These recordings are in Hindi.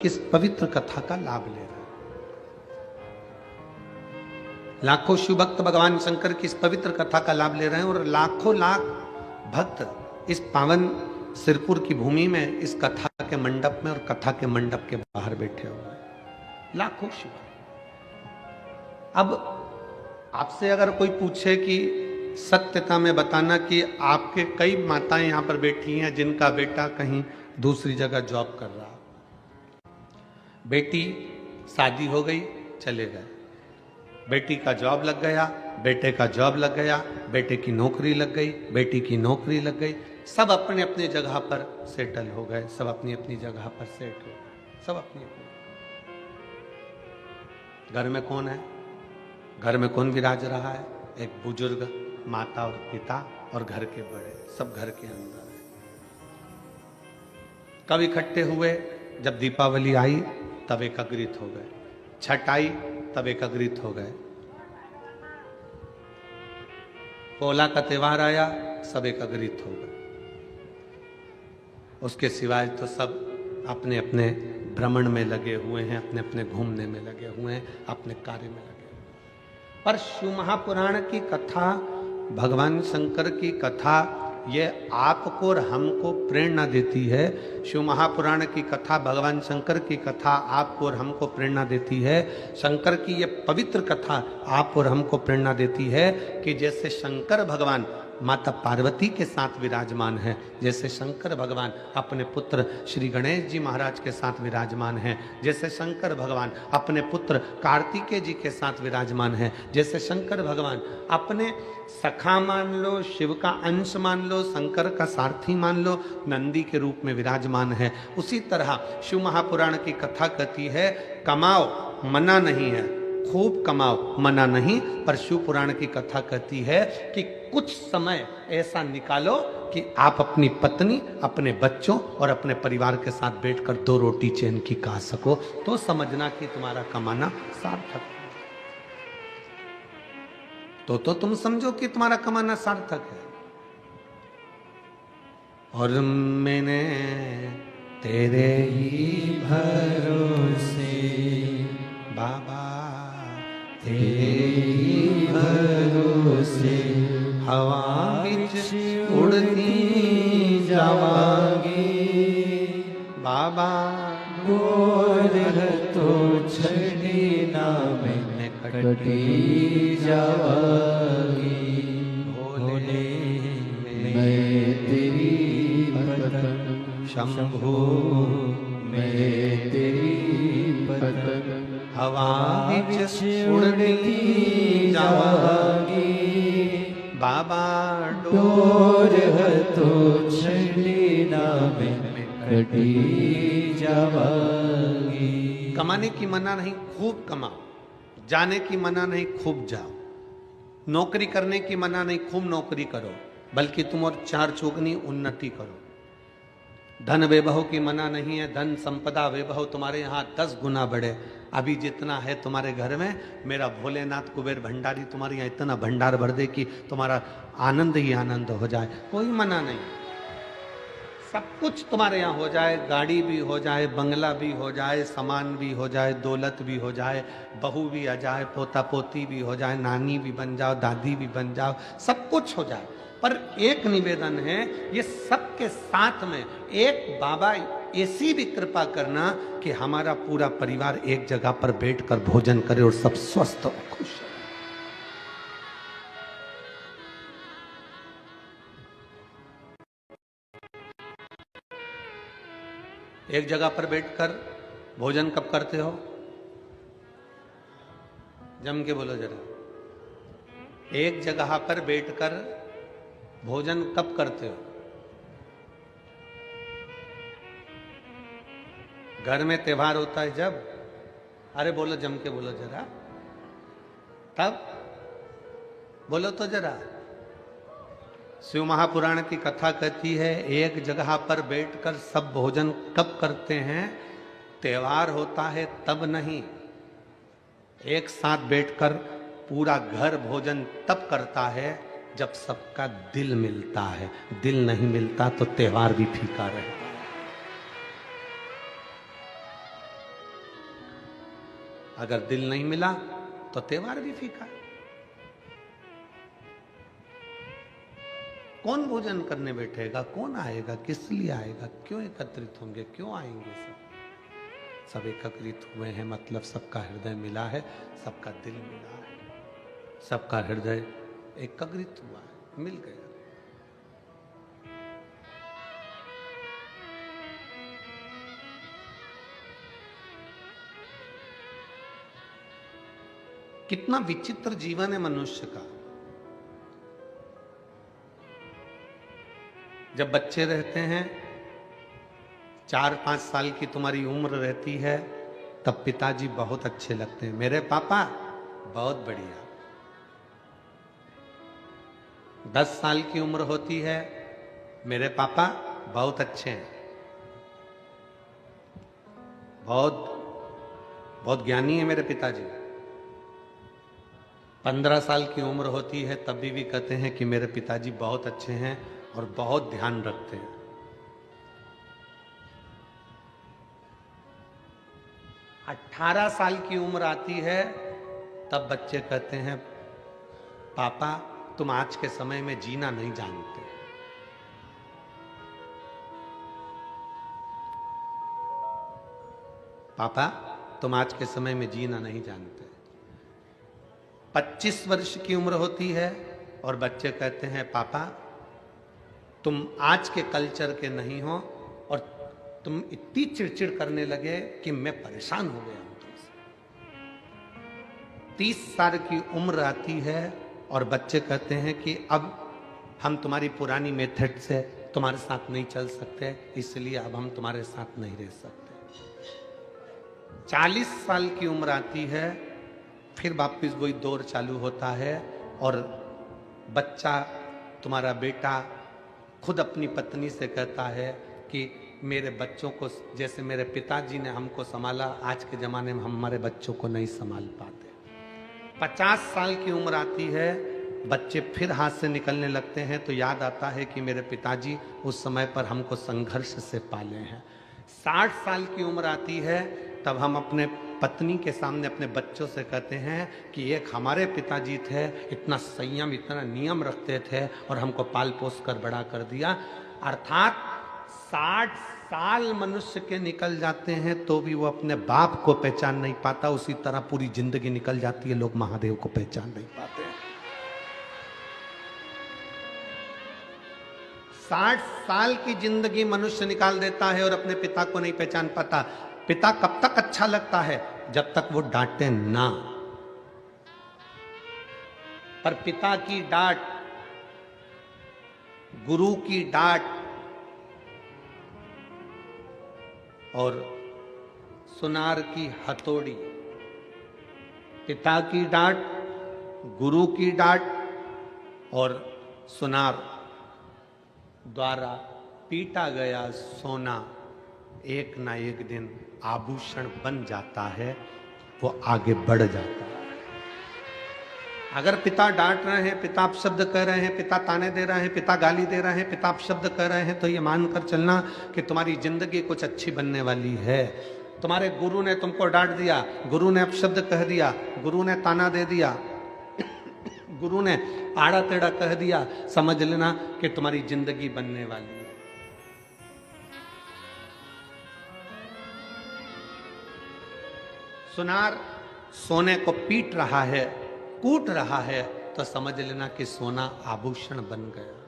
किस पवित्र कथा का लाभ ले रहे हैं। लाखों शिव भक्त भगवान शंकर की इस पवित्र कथा का लाभ ले रहे हैं और लाखों लाख भक्त इस पावन सिरपुर की भूमि में इस कथा के मंडप में और कथा के मंडप के बाहर बैठे हुए हैं लाखों शिव। अब आपसे अगर कोई पूछे कि सत्यता में बताना कि आपके कई माताएं यहां पर बैठी हैं जिनका बेटा कहीं दूसरी जगह जॉब कर रहा, बेटी शादी हो गई चले गए, बेटी का जॉब लग गया, बेटे का जॉब लग गया, बेटे की नौकरी लग गई, बेटी की नौकरी लग गई, सब अपने अपने जगह पर सेटल हो गए, सब अपनी अपनी जगह पर सेट हो गए, सब अपनी अपनी। घर में कौन है? घर में कौन विराज रहा है? एक बुजुर्ग, माता और पिता और घर के बड़े, सब घर के अंदर है। कब इकट्ठे हुए? जब दीपावली आई तब एकत्रित हो गए, छठ आई तब एकत्रित हो गए, पोला का त्योहार आया सब एकत्रित हो गए। उसके सिवाय तो सब अपने अपने भ्रमण में लगे हुए हैं, अपने अपने घूमने में लगे हुए हैं, अपने कार्य में लगे हुए हैं। पर शिव महापुराण की कथा, भगवान शंकर की कथा, ये आपको और हमको प्रेरणा देती है। शिव महापुराण की कथा, भगवान शंकर की कथा आपको और हमको प्रेरणा देती है। शंकर की ये पवित्र कथा आप और हमको प्रेरणा देती है कि जैसे शंकर भगवान माता पार्वती के साथ विराजमान है, जैसे शंकर भगवान अपने पुत्र श्री गणेश जी महाराज के साथ विराजमान है, जैसे शंकर भगवान अपने पुत्र कार्तिकेय जी के साथ विराजमान है, जैसे शंकर भगवान अपने सखा मान लो, शिव का अंश मान लो, शंकर का सारथी मान लो, नंदी के रूप में विराजमान है, उसी तरह शिव महापुराण की कथा कहती है कमाओ मना नहीं है, खूब कमाओ मना नहीं, पर शिव पुराण की कथा कहती है कि कुछ समय ऐसा निकालो कि आप अपनी पत्नी, अपने बच्चों और अपने परिवार के साथ बैठकर 2 रोटी चैन की खा सको, तो समझना कि तुम्हारा कमाना सार्थक है। तो तुम समझो कि तुम्हारा कमाना सार्थक है। और मैंने तेरे ही भरोसे बाबा, तेरे ही भरोसे हवा विच उड़ती जावांगी बाबा, गोर तो छड़ी ना मैंने कटी जावांगी, भोले मैं तेरी पतंग, शंभु मैं तेरी पतंग, हवा विच उड़ती जावांगी बाबा, डोर तो छड़ी ना मैंने कटी जावांगी। कमाने की मना नहीं, खूब कमाओ। जाने की मना नहीं, खूब जाओ। नौकरी करने की मना नहीं, खूब नौकरी करो, बल्कि तुम और 4 चौगुनी उन्नति करो। धन वैभव की मना नहीं है, धन संपदा वैभव तुम्हारे यहाँ 10 गुना बढ़े। अभी जितना है तुम्हारे घर में, मेरा भोलेनाथ कुबेर भंडारी तुम्हारे यहाँ इतना भंडार भर दे कि तुम्हारा आनंद ही आनंद हो जाए, कोई मना नहीं। सब कुछ तुम्हारे यहाँ हो जाए, गाड़ी भी हो जाए, बंगला भी हो जाए, सामान भी हो जाए, दौलत भी हो जाए, बहू भी आ जाए, पोता पोती भी हो जाए, नानी भी बन जाओ, दादी भी बन जाओ, सब कुछ हो जाए। पर एक निवेदन है, ये सबके साथ में एक बाबा ऐसी भी कृपा करना कि हमारा पूरा परिवार एक जगह पर बैठकर भोजन करे और सब स्वस्थ और खुश है। एक जगह पर बैठकर भोजन कब करते हो? जम के बोलो जरा। एक जगह पर बैठकर भोजन कब करते हो? घर में त्योहार होता है जब? अरे बोलो, जम के बोलो जरा। तब बोलो तो जरा। शिव महापुराण की कथा कहती है एक जगह पर बैठकर सब भोजन कब करते हैं? त्योहार होता है तब नहीं, एक साथ बैठकर पूरा घर भोजन तब करता है जब सबका दिल मिलता है। दिल नहीं मिलता तो त्योहार भी फीका रहता है। अगर दिल नहीं मिला तो त्योहार भी फीका। कौन भोजन करने बैठेगा, कौन आएगा, किस लिए आएगा, क्यों एकत्रित होंगे, क्यों आएंगे सब एकत्रित हुए हैं, मतलब सबका हृदय मिला है, सबका दिल मिला है, सबका हृदय एकत्रित हुआ है, मिल गया। कितना विचित्र जीवन है मनुष्य का। जब बच्चे रहते हैं, 4-5 साल की तुम्हारी उम्र रहती है, तब पिताजी बहुत अच्छे लगते हैं, मेरे पापा बहुत बढ़िया। 10 साल की उम्र होती है, मेरे पापा बहुत अच्छे हैं, बहुत बहुत ज्ञानी है मेरे पिताजी। 15 साल की उम्र होती है, तब भी कहते हैं कि मेरे पिताजी बहुत अच्छे हैं और बहुत ध्यान रखते हैं। 18 साल की उम्र आती है, तब बच्चे कहते हैं पापा तुम आज के समय में जीना नहीं जानते। पापा तुम आज के समय में जीना नहीं जानते। 25 वर्ष की उम्र होती है और बच्चे कहते हैं पापा तुम आज के कल्चर के नहीं हो और तुम इतनी चिड़चिड़ करने लगे कि मैं परेशान हो गया हूं तुमसे। 30 साल की उम्र आती है और बच्चे कहते हैं कि अब हम तुम्हारी पुरानी मेथड से तुम्हारे साथ नहीं चल सकते, इसलिए अब हम तुम्हारे साथ नहीं रह सकते। 40 साल की उम्र आती है, फिर वापिस वही दौर चालू होता है और बच्चा, तुम्हारा बेटा खुद अपनी पत्नी से कहता है कि मेरे बच्चों को जैसे मेरे पिताजी ने हमको संभाला, आज के ज़माने में हम हमारे बच्चों को नहीं संभाल पाते। 50 साल की उम्र आती है, बच्चे फिर हाथ से निकलने लगते हैं, तो याद आता है कि मेरे पिताजी उस समय पर हमको संघर्ष से पाले हैं। 60 साल की उम्र आती है, तब हम अपने पत्नी के सामने अपने बच्चों से कहते हैं कि एक हमारे पिताजी थे, इतना संयम इतना नियम रखते थे और हमको पाल पोस कर बड़ा कर दिया। अर्थात 60 साल मनुष्य के निकल जाते हैं तो भी वो अपने बाप को पहचान नहीं पाता, उसी तरह पूरी जिंदगी निकल जाती है, लोग महादेव को पहचान नहीं पाते। 60 साल की जिंदगी मनुष्य निकाल देता है और अपने पिता को नहीं पहचान पाता। पिता कब तक अच्छा लगता है? जब तक वो डांटे ना। पर पिता की डांट, गुरु की डांट और सुनार की हथौड़ी, पिता की डांट, गुरु की डांट और सुनार द्वारा पीटा गया सोना एक ना एक दिन आभूषण बन जाता है, वो आगे बढ़ जाता है। अगर पिता डांट रहे हैं, पिता अपशब्द कह रहे हैं, पिता ताने दे रहे हैं, पिता गाली दे रहे हैं, पिता अपशब्द कह रहे हैं, तो ये मानकर चलना कि तुम्हारी जिंदगी कुछ अच्छी बनने वाली है। तुम्हारे गुरु ने तुमको डांट दिया, गुरु ने अपशब्द कह दिया, गुरु ने ताना दे दिया, गुरु ने आड़ा टेढ़ा कह दिया, समझ लेना कि तुम्हारी जिंदगी बनने वाली है। सुनार सोने को पीट रहा है, कूट रहा है, तो समझ लेना कि सोना आभूषण बन गया।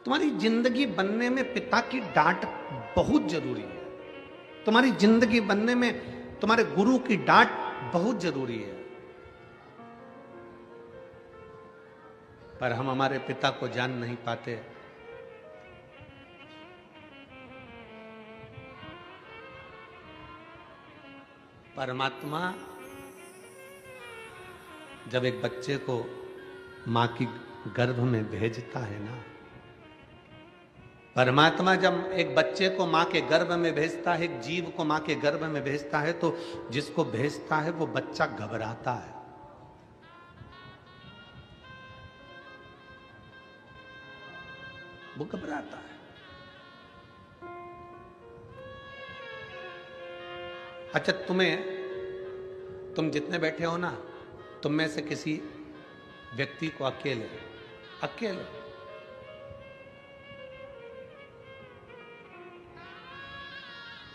तुम्हारी जिंदगी बनने में पिता की डांट बहुत जरूरी है। तुम्हारी जिंदगी बनने में तुम्हारे गुरु की डांट बहुत जरूरी है। पर हम हमारे पिता को जान नहीं पाते। परमात्मा जब एक बच्चे को मां की गर्भ में भेजता है ना, परमात्मा जब एक बच्चे को मां के गर्भ में भेजता है, एक जीव को मां के गर्भ में भेजता है, तो जिसको भेजता है वो बच्चा घबराता है। वो घबराता है। अच्छा, तुम्हें तुम जितने बैठे हो ना, तुम में से किसी व्यक्ति को अकेले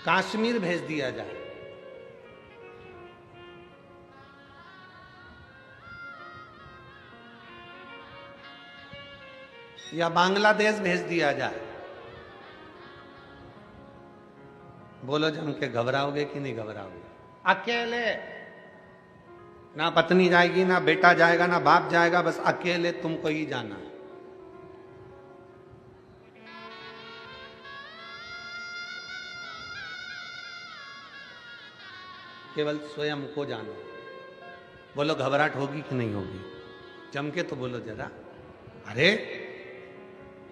कश्मीर भेज दिया जाए, या बांग्लादेश भेज दिया जाए, बोलो जम के घबराओगे कि नहीं घबराओगे? अकेले, ना पत्नी जाएगी, ना बेटा जाएगा, ना बाप जाएगा, बस अकेले तुमको ही जाना है। केवल स्वयं को जानो। बोलो घबराहट होगी कि नहीं होगी? जम के तो बोलो जरा। अरे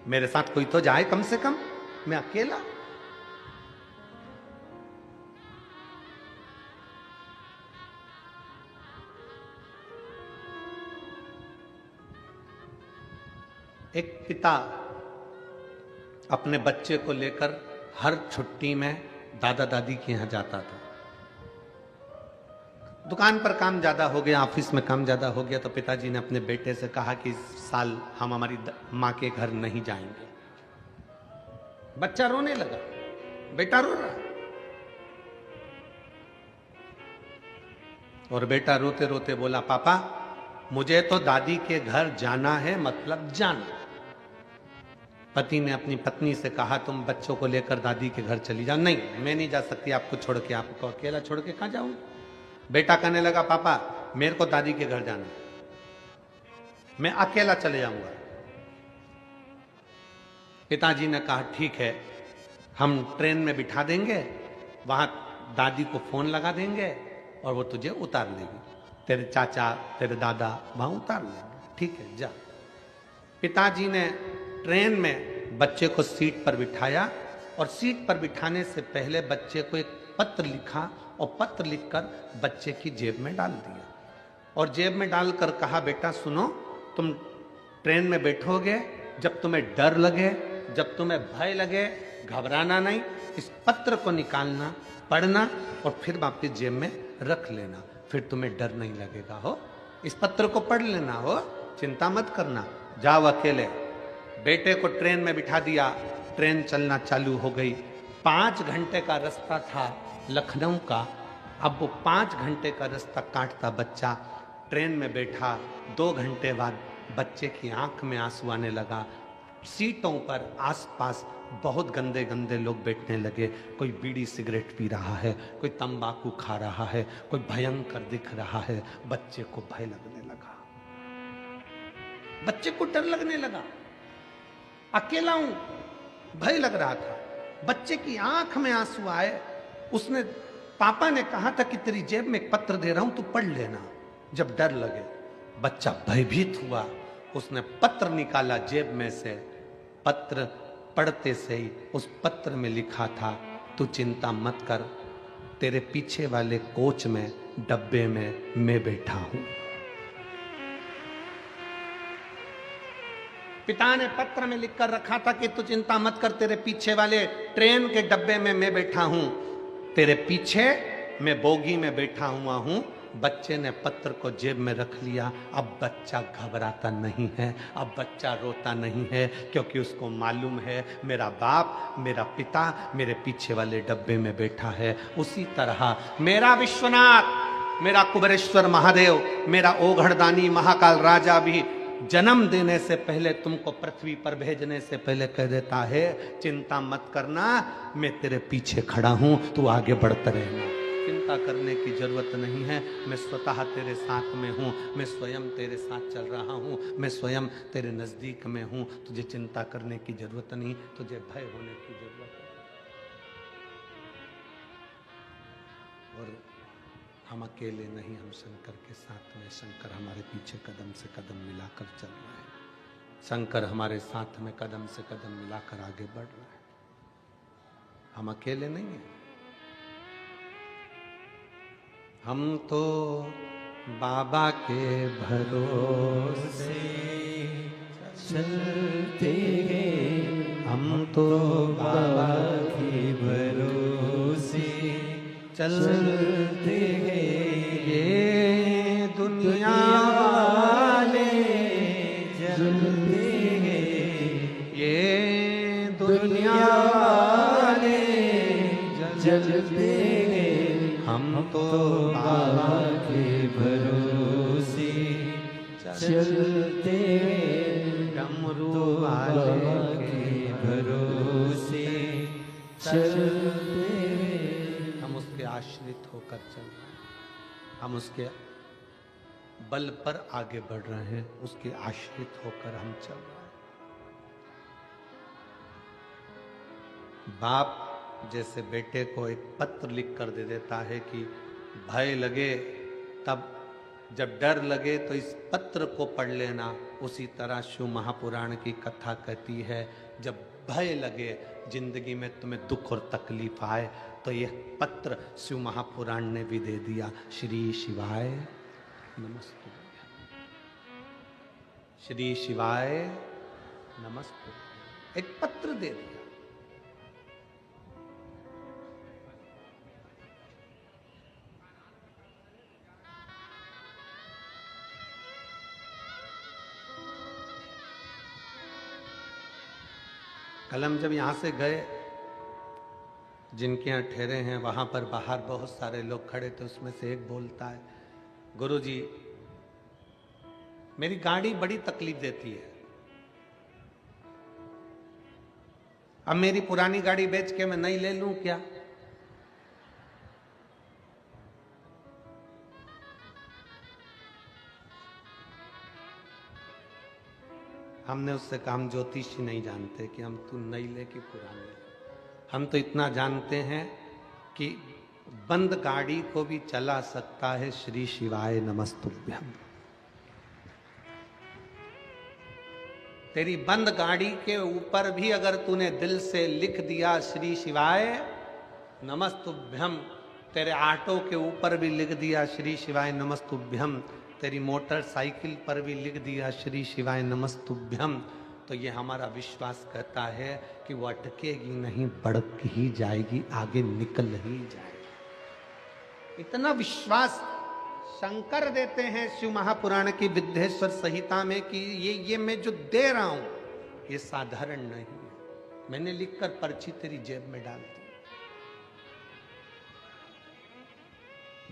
मेरे साथ कोई तो जाए कम से कम, मैं अकेला। एक पिता अपने बच्चे को लेकर हर छुट्टी में दादा दादी के यहां जाता था। दुकान पर काम ज्यादा हो गया, ऑफिस में काम ज्यादा हो गया, तो पिताजी ने अपने बेटे से कहा कि इस साल हम हमारी मां के घर नहीं जाएंगे। बच्चा रोने लगा, बेटा रो रहा, और बेटा रोते रोते बोला, पापा मुझे तो दादी के घर जाना है, मतलब जाना। पति ने अपनी पत्नी से कहा, तुम बच्चों को लेकर दादी के घर चली जाओ। नहीं, मैं नहीं जा सकती आपको छोड़ के, आपको अकेला छोड़ के कहां जाऊंगी? बेटा कहने लगा, पापा मेरे को दादी के घर जाना है, मैं अकेला चले जाऊंगा। पिताजी ने कहा, ठीक है, हम ट्रेन में बिठा देंगे, वहां दादी को फोन लगा देंगे और वो तुझे उतार लेगी, तेरे चाचा तेरे दादा वहां उतार लेंगे, ठीक है जा। पिताजी ने ट्रेन में बच्चे को सीट पर बिठाया, और सीट पर बिठाने से पहले बच्चे को एक पत्र लिखा, और पत्र लिखकर बच्चे की जेब में डाल दिया, और जेब में डालकर कहा, बेटा सुनो, तुम ट्रेन में बैठोगे, जब तुम्हें डर लगे, जब तुम्हें भय लगे, घबराना नहीं, इस पत्र को निकालना, पढ़ना और फिर वापस जेब में रख लेना, फिर तुम्हें डर नहीं लगेगा। हो, इस पत्र को पढ़ लेना, हो, चिंता मत करना, जाओ अकेले। बेटे को ट्रेन में बिठा दिया, ट्रेन चलना चालू हो गई। 5 घंटे का रास्ता था लखनऊ का। अब वो 5 घंटे का रास्ता काटता बच्चा ट्रेन में बैठा। 2 घंटे बाद बच्चे की आंख में आंसू आने लगा। सीटों पर आसपास बहुत गंदे गंदे लोग बैठने लगे। कोई बीड़ी सिगरेट पी रहा है, कोई तंबाकू खा रहा है, कोई भयंकर दिख रहा है। बच्चे को भय लगने लगा, बच्चे को डर लगने लगा। अकेला हूं, भय लग रहा था। बच्चे की आंख में आंसू आए। उसने, पापा ने कहा था कि तेरी जेब में एक पत्र दे रहा हूं, तू पढ़ लेना जब डर लगे। बच्चा भयभीत हुआ, उसने पत्र निकाला जेब में से। पत्र पढ़ते से ही उस पत्र में लिखा था, तू चिंता मत कर, तेरे पीछे वाले कोच में, डब्बे में मैं बैठा हूं। पिता ने पत्र में लिखकर रखा था कि तू चिंता मत कर, तेरे पीछे वाले ट्रेन के डब्बे में मैं बैठा हूं, तेरे पीछे मैं बोगी में बैठा हुआ हूं। बच्चे ने पत्र को जेब में रख लिया। अब बच्चा घबराता नहीं है, अब बच्चा रोता नहीं है, क्योंकि उसको मालूम है मेरा बाप, मेरा पिता मेरे पीछे वाले डब्बे में बैठा है। उसी तरह मेरा विश्वनाथ, मेरा कुबेरेश्वर महादेव, मेरा ओघड़दानी महाकाल राजा भी जन्म देने से पहले, तुमको पृथ्वी पर भेजने से पहले कह देता है, चिंता मत करना, मैं तेरे पीछे खड़ा हूं, तू आगे बढ़ता रहना, चिंता करने की जरूरत नहीं है, मैं स्वतः तेरे साथ में हूं, मैं स्वयं तेरे साथ चल रहा हूं, मैं स्वयं तेरे नजदीक में हूं, तुझे चिंता करने की जरूरत नहीं, तुझे भय होने की जरूरत है। और हम अकेले नहीं, हम शंकर के साथ में, शंकर हमारे पीछे कदम से कदम मिलाकर चल रहा है, शंकर हमारे साथ में कदम से कदम मिलाकर आगे बढ़ रहा है। हम अकेले नहीं हैं। हम तो बाबा के भरोसे चलते हैं, हम तो बाबा के भरोसे चलते हैं ये दुनिया वाले जलते हैं ये दुनिया वाले जलते हैं हम तो बाबा के भरोसे चलते हैं डमरू बाबा वाले के भरोसे चलते हैं। हम उसके आश्रित होकर चल रहे हैं, हम उसके बल पर आगे बढ़ रहे हैं, उसके आश्रित होकर हम चल रहे हैं। बाप जैसे बेटे को एक पत्र लिख कर दे देता है कि भय लगे तब, जब डर लगे तो इस पत्र को पढ़ लेना, उसी तरह शिव महापुराण की कथा कहती है जब भय लगे जिंदगी में तुम्हें दुख और तकलीफ आए तो यह पत्र शिव महापुराण ने भी दे दिया। श्री शिवाय नमस्ते, श्री शिवाय नमस्ते, एक पत्र दे दिया। कल हम जब यहां से गए, जिनके यहाँ ठहरे हैं वहां पर बाहर बहुत सारे लोग खड़े थे, उसमें से एक बोलता है, गुरुजी मेरी गाड़ी बड़ी तकलीफ देती है, अब मेरी पुरानी गाड़ी बेच के मैं नई ले लूं क्या? हमने उससे कहा हम ज्योतिषी नहीं जानते कि हम तू नई ले कि पुरानी ले, हम तो इतना जानते हैं कि बंद गाड़ी को भी चला सकता है श्री शिवाय नमस्तुभ्यम। तेरी बंद गाड़ी के ऊपर भी अगर तूने दिल से लिख दिया श्री शिवाय नमस्तुभ्यम, तेरे ऑटो के ऊपर भी लिख दिया श्री शिवाय नमस्तुभ्यम, तेरी मोटरसाइकिल पर भी लिख दिया श्री शिवाय नमस्तुभ्यम, तो ये हमारा विश्वास कहता है कि वो अटकेगी नहीं, बढ़ ही जाएगी, आगे निकल ही जाएगी। इतना विश्वास शंकर देते हैं शिव महापुराण की विद्येश्वर संहिता में कि ये मैं जो दे रहा हूं ये साधारण नहीं है, मैंने लिखकर पर्ची तेरी जेब में डाल दी।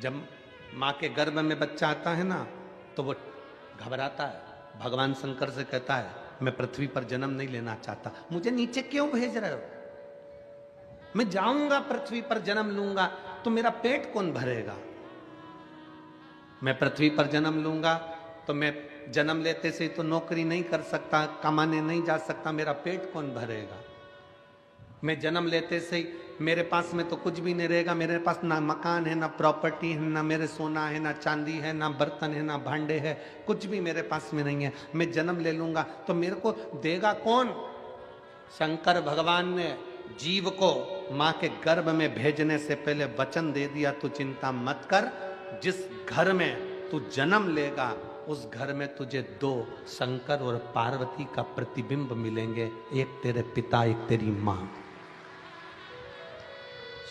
जब माँ के गर्भ में बच्चा आता है ना तो वो घबराता है, भगवान शंकर से कहता है मैं पृथ्वी पर जन्म नहीं लेना चाहता, मुझे नीचे क्यों भेज रहे हो? मैं जाऊंगा पृथ्वी पर जन्म लूंगा तो मेरा पेट कौन भरेगा? मैं पृथ्वी पर जन्म लूंगा तो मैं जन्म लेते से तो नौकरी नहीं कर सकता, कमाने नहीं जा सकता, मेरा पेट कौन भरेगा? मैं जन्म लेते से मेरे पास में तो कुछ भी नहीं रहेगा, मेरे पास ना मकान है, ना प्रॉपर्टी है, ना मेरे सोना है, ना चांदी है, ना बर्तन है, ना भांडे है, कुछ भी मेरे पास में नहीं है। मैं जन्म ले लूंगा तो मेरे को देगा कौन? शंकर भगवान ने जीव को माँ के गर्भ में भेजने से पहले वचन दे दिया, तू चिंता मत कर, जिस घर में तू जन्म लेगा उस घर में तुझे दो शंकर और पार्वती का प्रतिबिंब मिलेंगे, एक तेरे पिता एक तेरी माँ।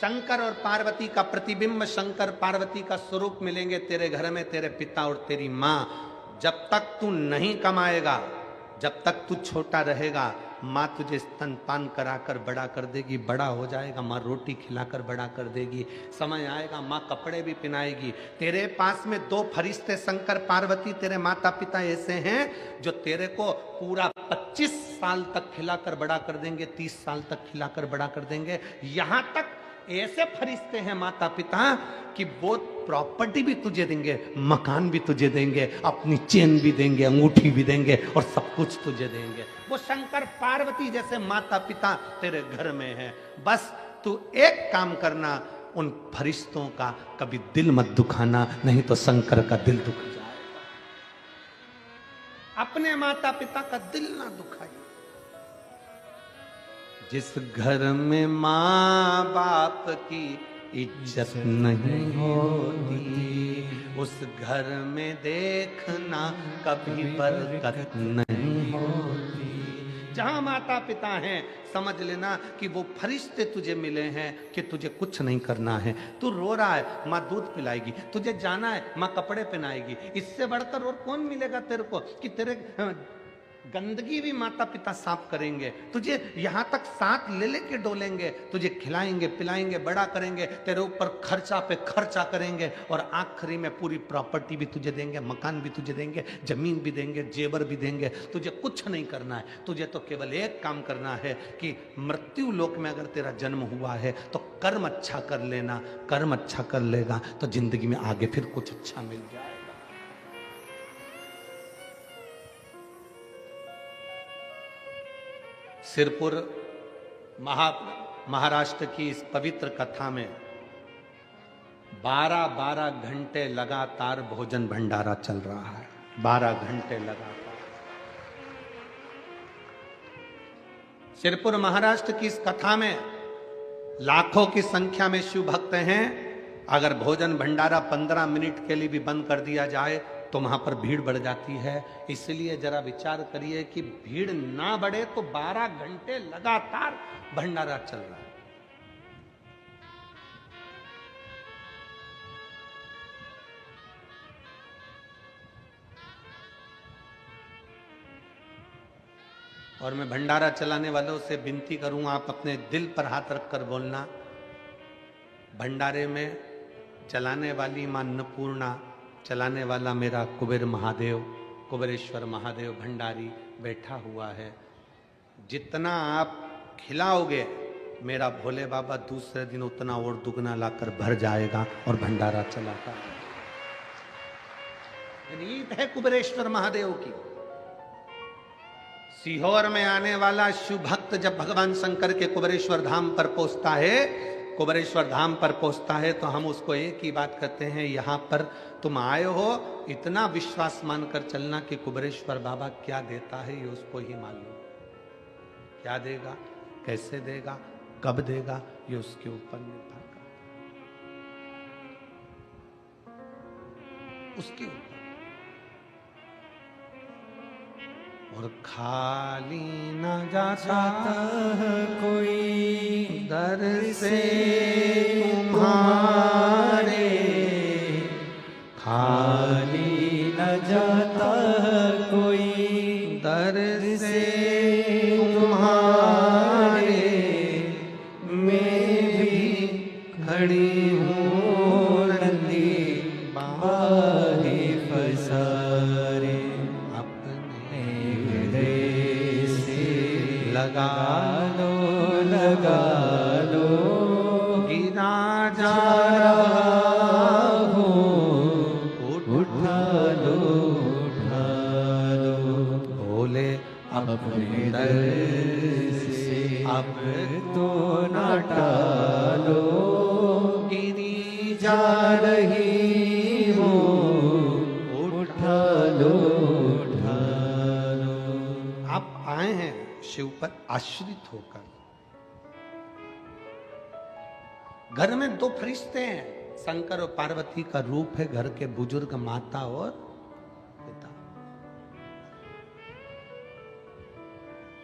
शंकर और पार्वती का प्रतिबिंब, शंकर पार्वती का स्वरूप मिलेंगे तेरे घर में, तेरे पिता और तेरी माँ। जब तक तू नहीं कमाएगा, जब तक तू छोटा रहेगा, माँ तुझे स्तनपान कराकर बड़ा कर देगी, बड़ा हो जाएगा माँ रोटी खिलाकर बड़ा कर देगी, समय आएगा माँ कपड़े भी पहनाएगी। तेरे पास में दो फरिश्ते शंकर पार्वती तेरे माता पिता ऐसे हैं जो तेरे को पूरा 25 साल तक खिलाकर बड़ा कर देंगे, 30 साल तक खिलाकर बड़ा कर देंगे। यहाँ तक ऐसे फरिश्ते हैं माता पिता कि वो प्रॉपर्टी भी तुझे देंगे, मकान भी तुझे देंगे, अपनी चेन भी देंगे, अंगूठी भी देंगे और सब कुछ तुझे देंगे। वो शंकर पार्वती जैसे माता पिता तेरे घर में है। बस तू एक काम करना, उन फरिश्तों का कभी दिल मत दुखाना, नहीं तो शंकर का दिल दुख जाएगा। अपने माता पिता का दिल ना दुखाइए। जिस घर में माँ बाप की इज्जत नहीं होती, उस घर में देखना कभी बरकत नहीं होती। जहां माता पिता हैं समझ लेना कि वो फरिश्ते तुझे मिले हैं कि तुझे कुछ नहीं करना है। तू रो रहा है, माँ दूध पिलाएगी। तुझे जाना है, माँ कपड़े पहनाएगी। इससे बढ़कर और कौन मिलेगा तेरे को कि तेरे गंदगी भी माता पिता साफ करेंगे, तुझे यहां तक साथ ले लेके डोलेंगे, तुझे खिलाएंगे पिलाएंगे, बड़ा करेंगे, तेरे ऊपर खर्चा पे खर्चा करेंगे और आखिरी में पूरी प्रॉपर्टी भी तुझे देंगे, मकान भी तुझे देंगे, जमीन भी देंगे, जेवर भी देंगे। तुझे कुछ नहीं करना है, तुझे तो केवल एक काम करना है कि मृत्यु लोक में अगर तेरा जन्म हुआ है तो कर्म अच्छा कर लेना। कर्म अच्छा कर लेगा तो जिंदगी में आगे फिर कुछ अच्छा मिल जाएगा। सिरपुर महाराष्ट्र की इस पवित्र कथा में 12-12 घंटे लगातार भोजन भंडारा चल रहा है। 12 घंटे लगातार। सिरपुर महाराष्ट्र की इस कथा में लाखों की संख्या में शिव भक्त हैं। अगर भोजन भंडारा 15 मिनट के लिए भी बंद कर दिया जाए तो वहां पर भीड़ बढ़ जाती है। इसलिए जरा विचार करिए कि भीड़ ना बढ़े तो 12 घंटे लगातार भंडारा चल रहा है। और मैं भंडारा चलाने वालों से विनती करूंगा, आप अपने दिल पर हाथ रखकर बोलना, भंडारे में चलाने वाली मां अन्नपूर्णा, चलाने वाला मेरा कुबेर महादेव, कुबेरेश्वर महादेव भंडारी बैठा हुआ है। जितना आप खिलाओगे मेरा भोले बाबा दूसरे दिन उतना और दुगना लाकर भर जाएगा और भंडारा चलाता है। रीत है कुबेरेश्वर महादेव की। सीहोर में आने वाला शिव भक्त जब भगवान शंकर के कुबेरेश्वर धाम पर पहुंचता है, कुबेरेश्वर धाम पर पहुंचता है तो हम उसको एक ही बात कहते हैं, यहां पर तुम आए हो, इतना विश्वास मानकर चलना कि कुबेरेश्वर बाबा क्या देता है ये उसको ही मालूम। क्या देगा, कैसे देगा, कब देगा, ये उसके ऊपर निर्भर करता है, उसके ऊपर। और खाली न जाता कोई दर से तुम्हारे, खाली न जाता कोई दर से तुम्हारे, मैं भी खड़ी हूँ नंदी बाहे पसारे, लगा लगा लो गिरा जा रहा हो, उठा लो भोले अपने दर से अब तो न टालो, गिरी जा रही हो, उठा लो। आप आए हैं शिव पर आश्रित होकर। घर में दो फरिश्ते हैं, शंकर और पार्वती का रूप है घर के बुजुर्ग माता और पिता।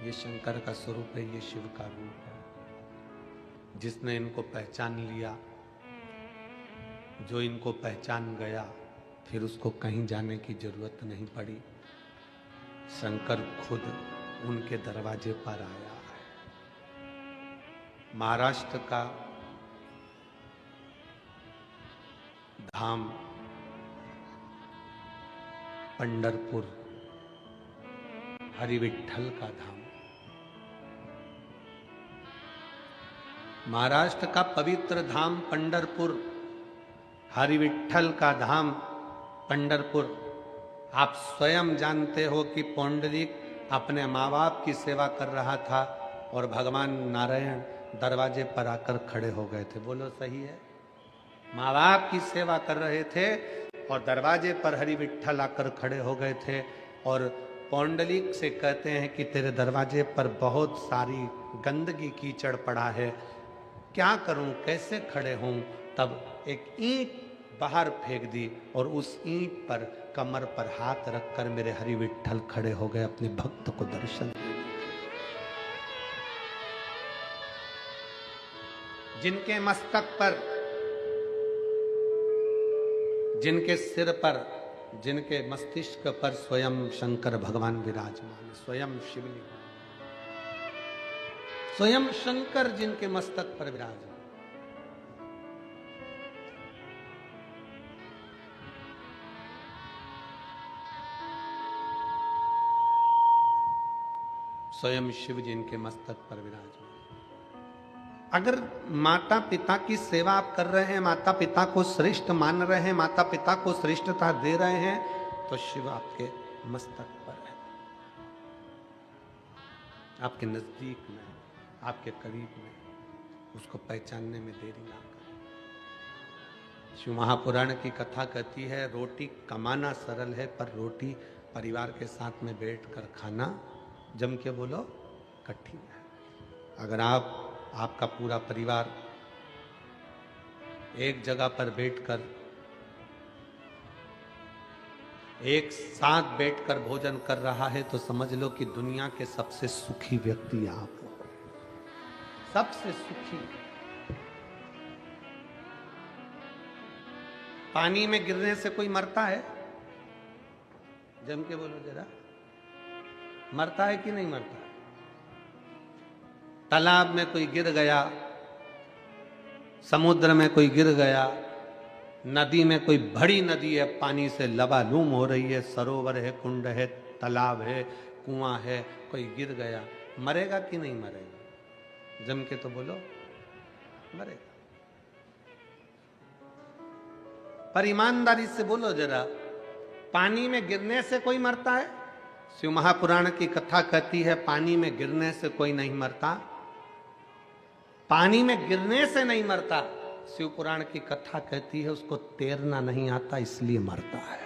ये शंकर का स्वरूप है, ये शिव का रूप है। जिसने इनको पहचान लिया, जो इनको पहचान गया, फिर उसको कहीं जाने की जरूरत नहीं पड़ी। शंकर खुद उनके दरवाजे पर आया है। महाराष्ट्र का धाम पंढरपुर, हरिविठ्ठल का धाम। महाराष्ट्र का पवित्र धाम पंढरपुर, हरिविठ्ठल का धाम पंढरपुर। आप स्वयं जानते हो कि पौंडरिक अपने माँ बाप की सेवा कर रहा था और भगवान नारायण दरवाजे पर आकर खड़े हो गए थे। बोलो सही है? माँ बाप की सेवा कर रहे थे और दरवाजे पर हरिविठ्ठल आकर खड़े हो गए थे और पौंडलिक से कहते हैं कि तेरे दरवाजे पर बहुत सारी गंदगी कीचड़ पड़ा है, क्या करूं, कैसे खड़े हों। तब एक ईंट बाहर फेंक दी और उस ईंट पर कमर पर हाथ रखकर मेरे हरिविठ्ठल खड़े हो गए अपने भक्त को दर्शन देने। जिनके मस्तक पर, जिनके सिर पर, जिनके मस्तिष्क पर स्वयं शंकर भगवान विराजमान, स्वयं शिवलिंग, स्वयं शंकर जिनके मस्तक पर विराजमान। स्वयं शिव जिनके मस्तक पर विराजमान। अगर माता पिता की सेवा आप कर रहे हैं, माता पिता को श्रेष्ठ मान रहे हैं, माता पिता को श्रेष्ठता दे रहे हैं, तो शिव आपके मस्तक पर है, आपके नजदीक में, आपके करीब में। उसको पहचानने में देरी ना करें। शिव महापुराण की कथा कहती है, रोटी कमाना सरल है, पर रोटी परिवार के साथ में बैठकर खाना, जम के बोलो, कठिन है। अगर आपका पूरा परिवार एक जगह पर बैठकर, एक साथ बैठकर भोजन कर रहा है, तो समझ लो कि दुनिया के सबसे सुखी व्यक्ति आप हो, सबसे सुखी। पानी में गिरने से कोई मरता है? जम के बोलो जरा, मरता है कि नहीं मरता? तालाब में कोई गिर गया, समुद्र में कोई गिर गया, नदी में कोई बड़ी नदी है, पानी से लबालूम हो रही है, सरोवर है, कुंड है, तालाब है, कुआं है, कोई गिर गया, मरेगा कि नहीं मरेगा? जम के तो बोलो, मरेगा। पर ईमानदारी से बोलो जरा, पानी में गिरने से कोई मरता है? शिव महापुराण की कथा कहती है, पानी में गिरने से कोई नहीं मरता, पानी में गिरने से नहीं मरता। शिव पुराण की कथा कहती है, उसको तैरना नहीं आता इसलिए मरता है।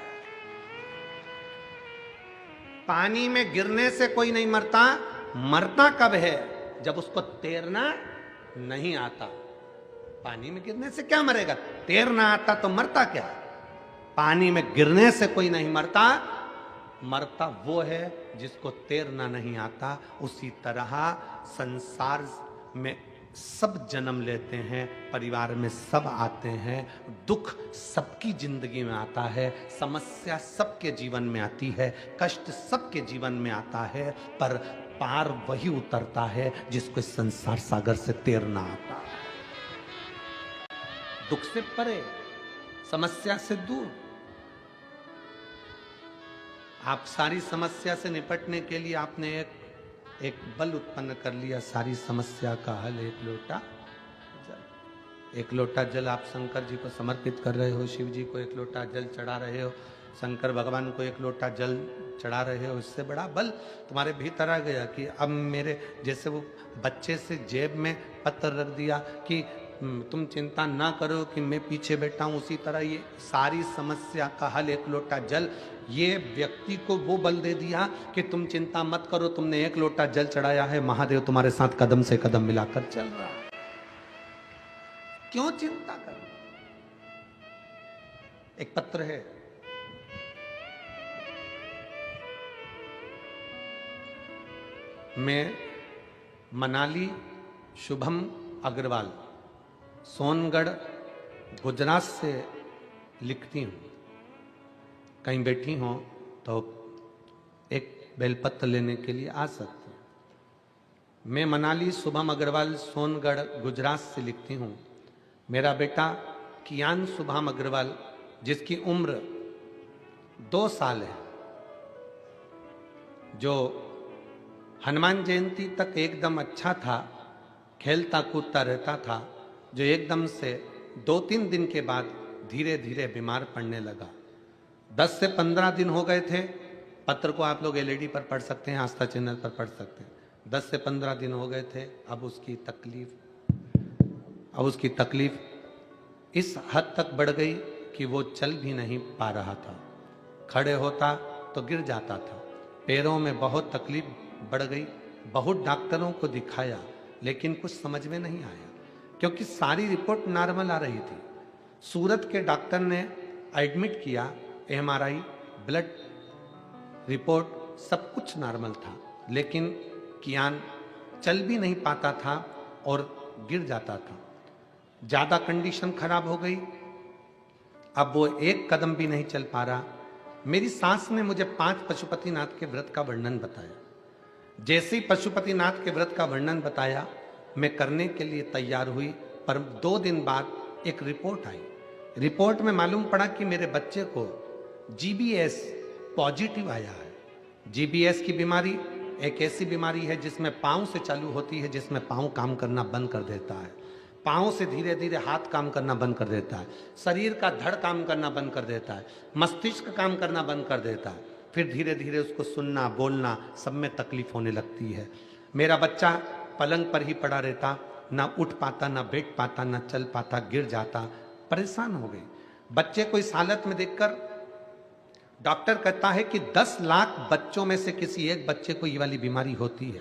पानी में गिरने से कोई नहीं मरता, मरता कब है? जब उसको तैरना नहीं आता। पानी में गिरने से क्या मरेगा? तैरना आता तो मरता क्या? पानी में गिरने से कोई नहीं मरता, मरता वो है जिसको तैरना नहीं आता। उसी तरह संसार में सब जन्म लेते हैं, परिवार में सब आते हैं, दुख सबकी जिंदगी में आता है, समस्या सबके जीवन में आती है, कष्ट सबके जीवन में आता है, पर पार वही उतरता है जिसको संसार सागर से तैरना आता है। दुख से परे, समस्या से दूर। आप सारी समस्या से निपटने के लिए आपने एक बल उत्पन्न कर लिया, सारी समस्या का हल एक लोटा जल। एक लोटा जल आप शंकर जी को समर्पित कर रहे हो, शिव जी को एक लोटा जल चढ़ा रहे हो, शंकर भगवान को एक लोटा जल चढ़ा रहे हो। इससे बड़ा बल तुम्हारे भीतर आ गया कि अब मेरे, जैसे वो बच्चे से जेब में पत्थर रख दिया कि तुम चिंता ना करो कि मैं पीछे बैठा हूं, उसी तरह ये सारी समस्या का हल एक लोटा जल, ये व्यक्ति को वो बल दे दिया कि तुम चिंता मत करो, तुमने एक लोटा जल चढ़ाया है, महादेव तुम्हारे साथ कदम से कदम मिलाकर चल रहा है। क्यों चिंता करो? एक पत्र है, मैं मनाली शुभम अग्रवाल सोनगढ़ गुजरात से लिखती हूँ। कहीं बैठी हो तो एक बेलपत्र लेने के लिए आ सकती हूँ। मैं मनाली शुभम अग्रवाल सोनगढ़ गुजरात से लिखती हूँ। मेरा बेटा कियान शुभम अग्रवाल, जिसकी उम्र 2 साल है, जो हनुमान जयंती तक एकदम अच्छा था, खेलता कूदता रहता था, जो एकदम से 2-3 दिन के बाद धीरे धीरे बीमार पड़ने लगा। 10 से 15 दिन हो गए थे। पत्र को आप लोग एलईडी पर पढ़ सकते हैं, आस्था चैनल पर पढ़ सकते हैं। 10 से 15 दिन हो गए थे। अब उसकी तकलीफ इस हद तक बढ़ गई कि वो चल भी नहीं पा रहा था। खड़े होता तो गिर जाता था। पैरों में बहुत तकलीफ बढ़ गई। बहुत डॉक्टरों को दिखाया, लेकिन कुछ समझ में नहीं आया, क्योंकि सारी रिपोर्ट नॉर्मल आ रही थी। सूरत के डॉक्टर ने एडमिट किया, एमआरआई, ब्लड रिपोर्ट सब कुछ नॉर्मल था, लेकिन कियान चल भी नहीं पाता था और गिर जाता था। ज्यादा कंडीशन खराब हो गई, अब वो एक कदम भी नहीं चल पा रहा। मेरी सास ने मुझे 5 पशुपतिनाथ के व्रत का वर्णन बताया। जैसे ही पशुपतिनाथ के व्रत का वर्णन बताया, मैं करने के लिए तैयार हुई, पर 2 दिन बाद एक रिपोर्ट आई। रिपोर्ट में मालूम पड़ा कि मेरे बच्चे को जीबीएस पॉजिटिव आया है। जीबीएस की बीमारी एक ऐसी बीमारी है जिसमें पाँव से चालू होती है, जिसमें पाँव काम करना बंद कर देता है, पाँव से धीरे धीरे हाथ काम करना बंद कर देता है, शरीर का धड़ काम करना बंद कर देता है, मस्तिष्क काम करना बंद कर देता है, फिर धीरे धीरे उसको सुनना बोलना सब में तकलीफ होने लगती है। मेरा बच्चा पलंग पर ही पड़ा रहता, ना उठ पाता, ना बैठ पाता, ना चल पाता, गिर जाता। परेशान हो गई। बच्चे को इस हालत में देखकर डॉक्टर कहता है कि 10 लाख बच्चों में से किसी एक बच्चे को ये वाली बीमारी होती है।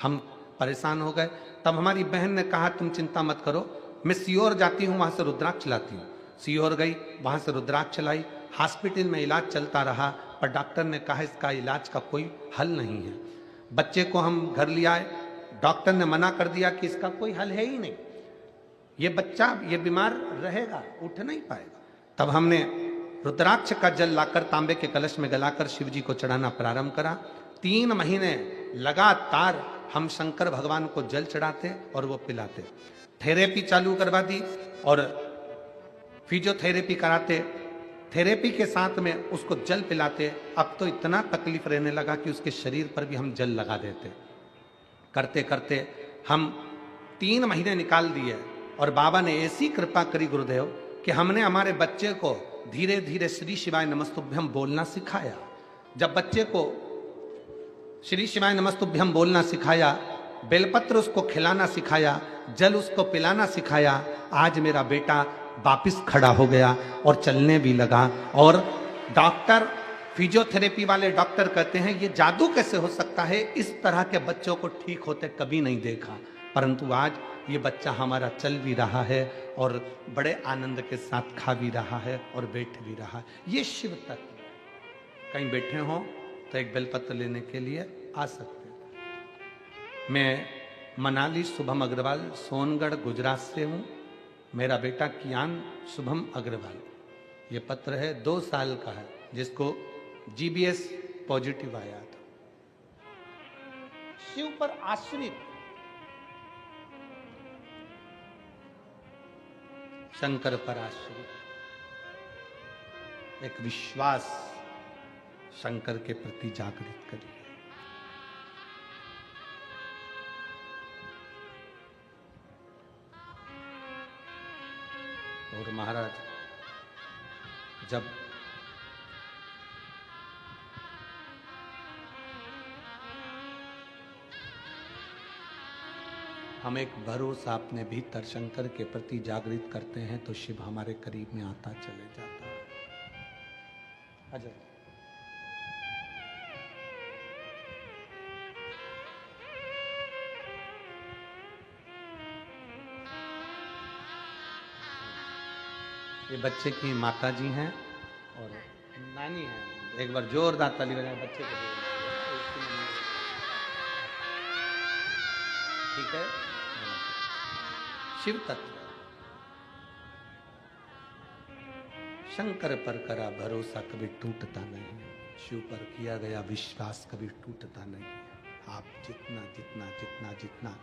हम परेशान हो गए। तब हमारी बहन ने कहा तुम चिंता मत करो, मैं सीहोर जाती हूँ, वहां से रुद्राक्ष लाती हूँ। सीहोर गई, वहां से रुद्राक्ष लाई। हॉस्पिटल में इलाज चलता रहा, पर डॉक्टर ने कहा इसका इलाज का कोई हल नहीं है। बच्चे को हम घर ले आए, डॉक्टर ने मना कर दिया कि इसका कोई हल है ही नहीं, ये बच्चा ये बीमार रहेगा, उठ नहीं पाएगा। तब हमने रुद्राक्ष का जल लाकर तांबे के कलश में गलाकर शिव जी को चढ़ाना प्रारंभ करा। 3 महीने लगातार हम शंकर भगवान को जल चढ़ाते और वो पिलाते। थेरेपी चालू करवा दी और फिजियोथेरेपी कराते, थेरेपी के साथ में उसको जल पिलाते। अब तो इतना तकलीफ रहने लगा कि उसके शरीर पर भी हम जल लगा देते। करते करते हम 3 महीने निकाल दिए और बाबा ने ऐसी कृपा करी गुरुदेव कि हमने हमारे बच्चे को धीरे धीरे श्री शिवाय नमस्तुभ्यम बोलना सिखाया। जब बच्चे को श्री शिवाय नमस्तुभ्यम बोलना सिखाया, बेलपत्र उसको खिलाना सिखाया, जल उसको पिलाना सिखाया, आज मेरा बेटा वापिस खड़ा हो गया और चलने भी लगा। और डॉक्टर, फिजियोथेरेपी वाले डॉक्टर कहते हैं ये जादू कैसे हो सकता है, इस तरह के बच्चों को ठीक होते कभी नहीं देखा। परंतु आज ये बच्चा हमारा चल भी रहा है और बड़े आनंद के साथ खा भी रहा है और बैठ भी रहा है। ये शिव तत्व। कहीं बैठे हो तो एक बेलपत्र लेने के लिए आ सकते हैं। मैं मनाली शुभम अग्रवाल सोनगढ़ गुजरात से हूँ। मेरा बेटा कियान शुभम अग्रवाल, ये पत्र है 2 साल का है, जिसको जीबीएस पॉजिटिव आया था। शिव पर आश्रित शंकर पर आश्रित एक विश्वास शंकर के प्रति जागृत करिए। और महाराज जब हम एक भरोसा अपने भीतर शंकर के प्रति जागृत करते हैं तो शिव हमारे करीब में आता चले जाता है। अजय ये बच्चे की माता जी हैं और नानी हैं। एक बार जोरदार ताली बजाएं बच्चे को। ठीक है। शिव तत्व शंकर पर करा भरोसा कभी टूटता नहीं, शिव पर किया गया विश्वास कभी टूटता नहीं। आप जितना जितना जितना जितना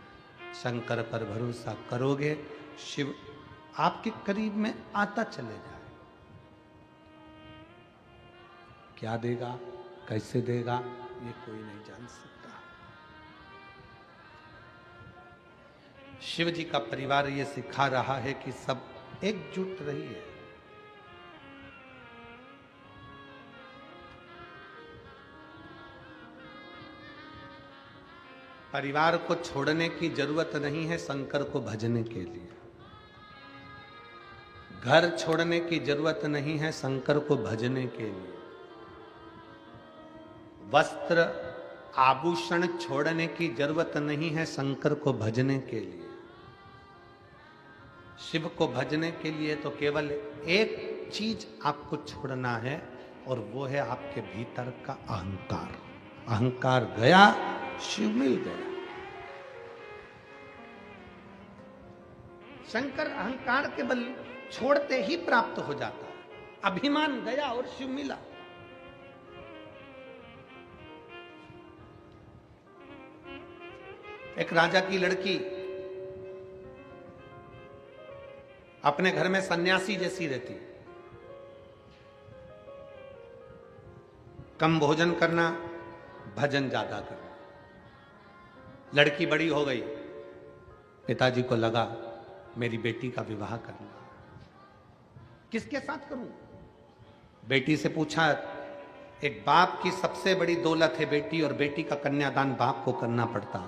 शंकर पर भरोसा करोगे, शिव आपके करीब में आता चले जाए। क्या देगा, कैसे देगा, ये कोई नहीं जान सकता। शिव जी का परिवार ये सिखा रहा है कि सब एकजुट रहिए। परिवार को छोड़ने की जरूरत नहीं है शंकर को भजने के लिए। घर छोड़ने की जरूरत नहीं है शंकर को भजने के लिए। वस्त्र आभूषण छोड़ने की जरूरत नहीं है शंकर को भजने के लिए। शिव को भजने के लिए तो केवल एक चीज आपको छोड़ना है और वो है आपके भीतर का अहंकार। अहंकार गया, शिव मिल गया। शंकर अहंकार के बल छोड़ते ही प्राप्त हो जाता है। अभिमान गया और शिव मिला। एक राजा की लड़की अपने घर में सन्यासी जैसी रहती, कम भोजन करना, भजन ज्यादा करना। लड़की बड़ी हो गई, पिताजी को लगा मेरी बेटी का विवाह करना, किसके साथ करूं? बेटी से पूछा, एक बाप की सबसे बड़ी दौलत है बेटी, और बेटी का कन्यादान बाप को करना पड़ता।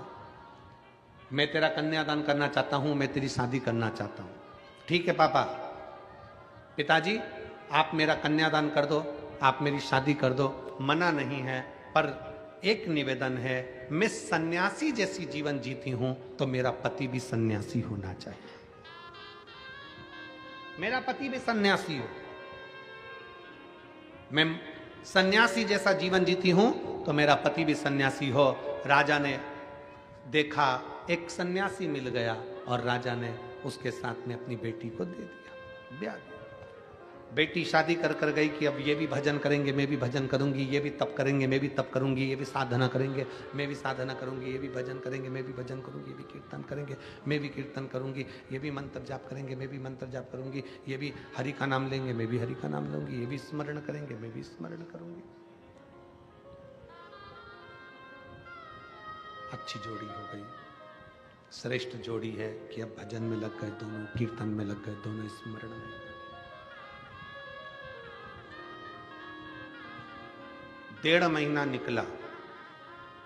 मैं तेरा कन्यादान करना चाहता हूं, मैं तेरी शादी करना चाहता हूं। ठीक है पापा, पिताजी आप मेरा कन्यादान कर दो, आप मेरी शादी कर दो, मना नहीं है, पर एक निवेदन है, मैं सन्यासी जैसी जीवन जीती हूं तो मेरा पति भी सन्यासी होना चाहिए, मेरा पति भी सन्यासी हो। मैं सन्यासी जैसा जीवन जीती हूं तो मेरा पति भी सन्यासी हो। राजा ने देखा एक सन्यासी मिल गया और राजा ने उसके साथ में अपनी बेटी को दे दिया, ब्याह दिया। बेटी शादी कर कर गई कि अब ये भी भजन करेंगे, मैं भी भजन करूंगी, ये भी तप करेंगे, मैं भी तप करूंगी, ये भी साधना करेंगे, मैं भी साधना करूंगी, ये भी भजन करेंगे, मैं भी भजन करूंगी, ये भी कीर्तन करेंगे, मैं भी कीर्तन करूंगी, ये भी मंत्र जाप करेंगे, मैं भी मंत्र जाप करूंगी, ये भी हरि का नाम लेंगे, मैं भी हरि का नाम लूंगी, ये भी स्मरण करेंगे, मैं भी स्मरण करूंगी। अच्छी जोड़ी हो गई, श्रेष्ठ जोड़ी है कि अब भजन में लग गए दोनों, कीर्तन में लग गए दोनों, स्मरण में। 1.5 महीना निकला,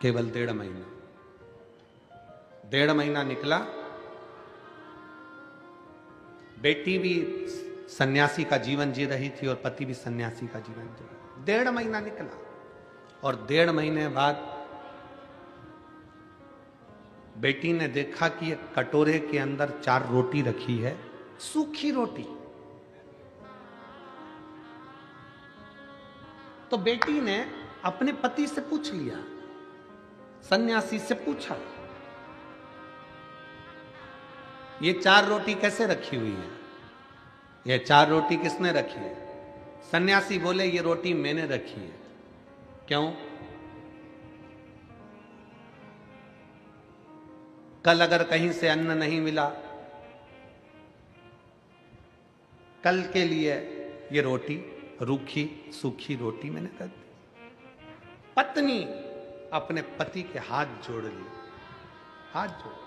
केवल 1.5 महीना, 1.5 महीना निकला। बेटी भी सन्यासी का जीवन जी रही थी और पति भी सन्यासी का जीवन जी रहा। 1.5 महीना निकला और 1.5 महीने बाद बेटी ने देखा कि एक कटोरे के अंदर 4 रोटी रखी है, सूखी रोटी। तो बेटी ने अपने पति से पूछ लिया, सन्यासी से पूछा, ये 4 रोटी कैसे रखी हुई है, ये 4 रोटी किसने रखी है? सन्यासी बोले, ये रोटी मैंने रखी है। क्यों? कल अगर कहीं से अन्न नहीं मिला, कल के लिए ये रोटी, रूखी सूखी रोटी मैंने कर दी। पत्नी अपने पति के हाथ जोड़ ली, हाथ जोड़।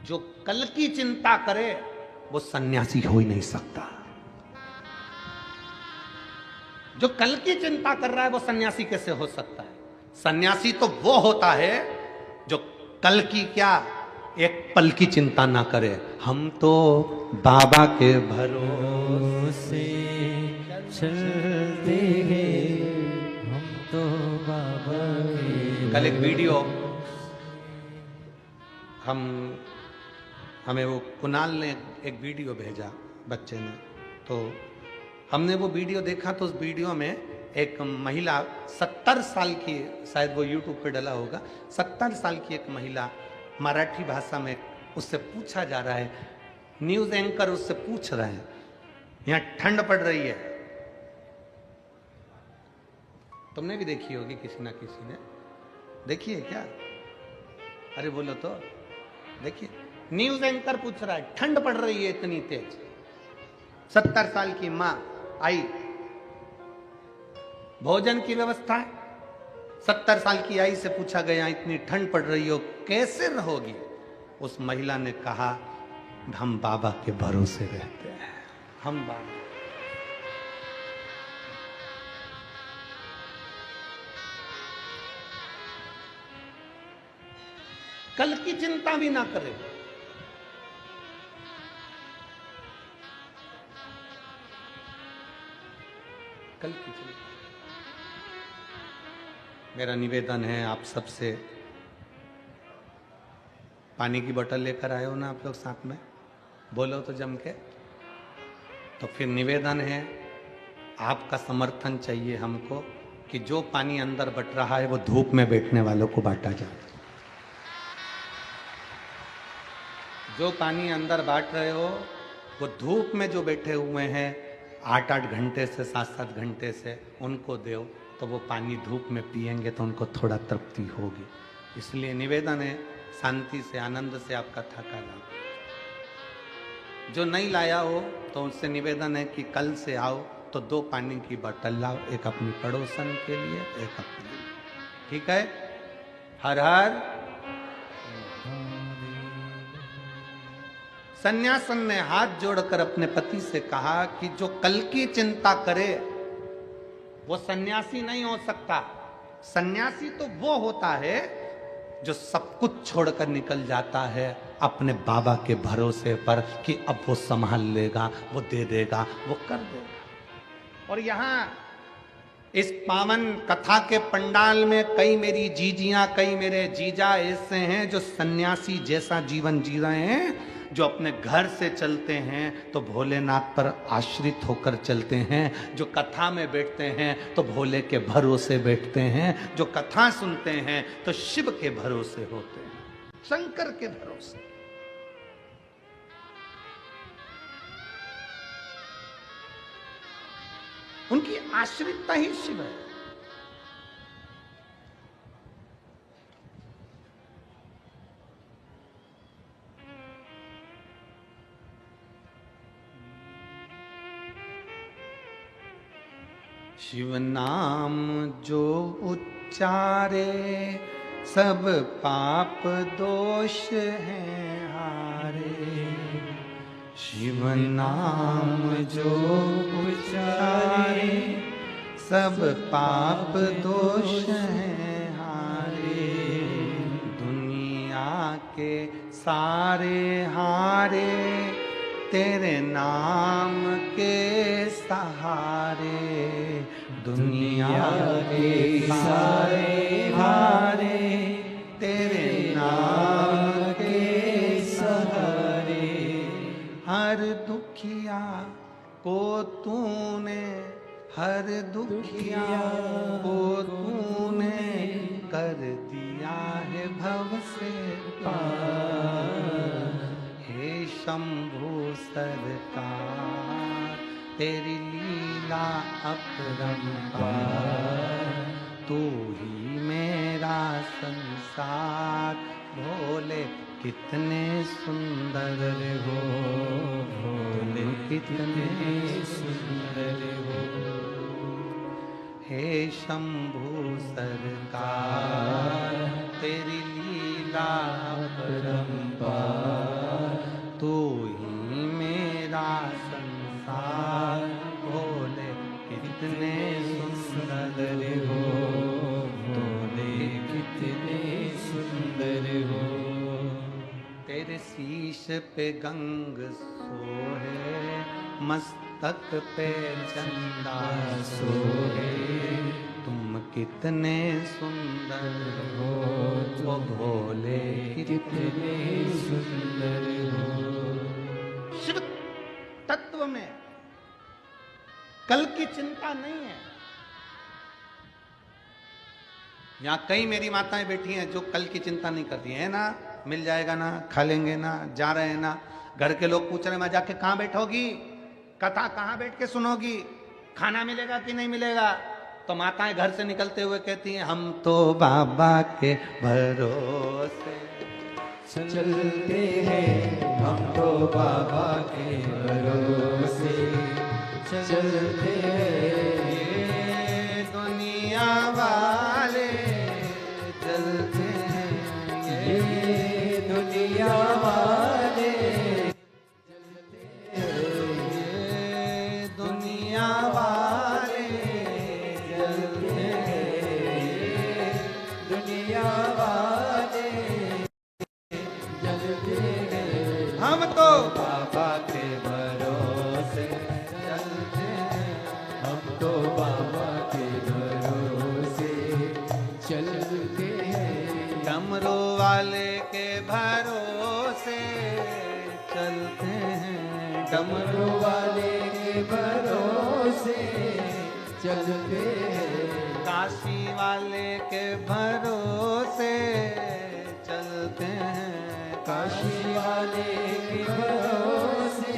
जो कल की चिंता करे वो सन्यासी हो ही नहीं सकता। जो कल की चिंता कर रहा है वो सन्यासी कैसे हो सकता है? सन्यासी तो वो होता है जो कल की क्या, एक पल की चिंता ना करे। हम तो बाबा के भरोसे चलते हैं, हम तो बाबा के। कल एक वीडियो हमें वो कुणाल ने एक वीडियो भेजा बच्चे ने, तो हमने वो वीडियो देखा। तो उस वीडियो में एक महिला 70 साल की, शायद वो यूट्यूब पे डला होगा, 70 साल की एक महिला मराठी भाषा में उससे पूछा जा रहा है, न्यूज एंकर उससे पूछ रहे हैं, यहाँ ठंड पड़ रही है। तुमने भी देखी होगी, किसी ना किसी ने देखी है क्या? अरे बोलो तो, देखिए न्यूज एंकर पूछ रहा है, ठंड पड़ रही है इतनी तेज। 70 साल की माँ आई, भोजन की व्यवस्था है। 70 साल की आई से पूछा गया, इतनी ठंड पड़ रही हो कैसे रहोगी? उस महिला ने कहा, हम बाबा के भरोसे रहते हैं, हम बाबा। कल की चिंता भी ना करें। कल की चिंता। मेरा निवेदन है आप सबसे, पानी की बोतल लेकर आए हो ना आप लोग साथ में, बोलो तो जम के। तो फिर निवेदन है, आपका समर्थन चाहिए हमको, कि जो पानी अंदर बट रहा है वो धूप में बैठने वालों को बांटा जाए। जो पानी अंदर बांट रहे हो वो धूप में जो बैठे हुए हैं 8-8 घंटे से 7-7 घंटे से, उनको दो तो वो पानी धूप में पिएंगे तो उनको थोड़ा तृप्ति होगी। इसलिए निवेदन है, शांति से आनंद से आप कथा का लाओ। जो नहीं लाया हो तो उससे निवेदन है कि कल से आओ तो 2 पानी की बोतल लाओ, एक अपनी पड़ोसन के लिए, एक अपने लिए। ठीक है? हर हर। सन्यासन ने हाथ जोड़कर अपने पति से कहा कि जो कल की चिंता करे वो सन्यासी नहीं हो सकता। सन्यासी तो वो होता है जो सब कुछ छोड़कर निकल जाता है अपने बाबा के भरोसे पर कि अब वो संभाल लेगा, वो दे देगा, वो कर देगा। और यहां इस पावन कथा के पंडाल में कई मेरी जीजियां, कई मेरे जीजा ऐसे हैं जो सन्यासी जैसा जीवन जी रहे हैं, जो अपने घर से चलते हैं तो भोलेनाथ पर आश्रित होकर चलते हैं, जो कथा में बैठते हैं तो भोले के भरोसे बैठते हैं, जो कथा सुनते हैं तो शिव के भरोसे होते हैं, शंकर के भरोसे। उनकी आश्रितता ही शिव है। शिव नाम जो उच्चारे सब पाप दोष हैं हारे। शिव नाम जो उच्चारे सब पाप दोष हैं हारे। दुनिया के सारे हारे तेरे नाम के सहारे। दुनिया के सारे हारे तेरे नाम के सहारे। हर दुखिया को तूने, हर दुखिया को तूने कर दिया है भव से पार। हे शंभु सरकार तेरी लीला अपरंपार। तू ही मेरा संसार। भोले कितने सुंदर हो, भोले कितने सुंदर हो। हे शंभु सरकार तेरी लीला अपरंपार। तू ही मेरा संसार। भोले कितने सुंदर हो, भोले कितने सुंदर हो। तेरे शीश पे गंग सोहे, मस्तक पे चंदा सोहे। तुम कितने सुंदर हो, वो भोले कितने सुंदर हो। शिव तत्व में कल की चिंता नहीं है। यहां कई मेरी माताएं बैठी हैं जो कल की चिंता नहीं करती है ना, मिल जाएगा ना, खा लेंगे ना, जा रहे हैं ना। घर के लोग पूछ रहे मां जाके कहां बैठोगी, कथा कहां बैठ के सुनोगी, खाना मिलेगा कि नहीं मिलेगा। तो माताएं घर से निकलते हुए कहती हैं हम तो बाबा के भरोसे चलते हैं, हम तो बाबा के भरोसे चलते हैं। ये दुनिया वाले चलते हैं, ये दुनिया वाले चलते हैं, ये दुनिया वाले चलते हैं, दुनिया वाले चलते हैं। हम तो बाबा के भरोसे चलते हैं, हम तो बाबा के भरोसे चलते हैं। डमरू वाले के भरोसे चलते हैं, डमरू वाले के भरोसे चलते हैं। काशी वाले के भरोसे चलते हैं, काशी वाले के भरोसे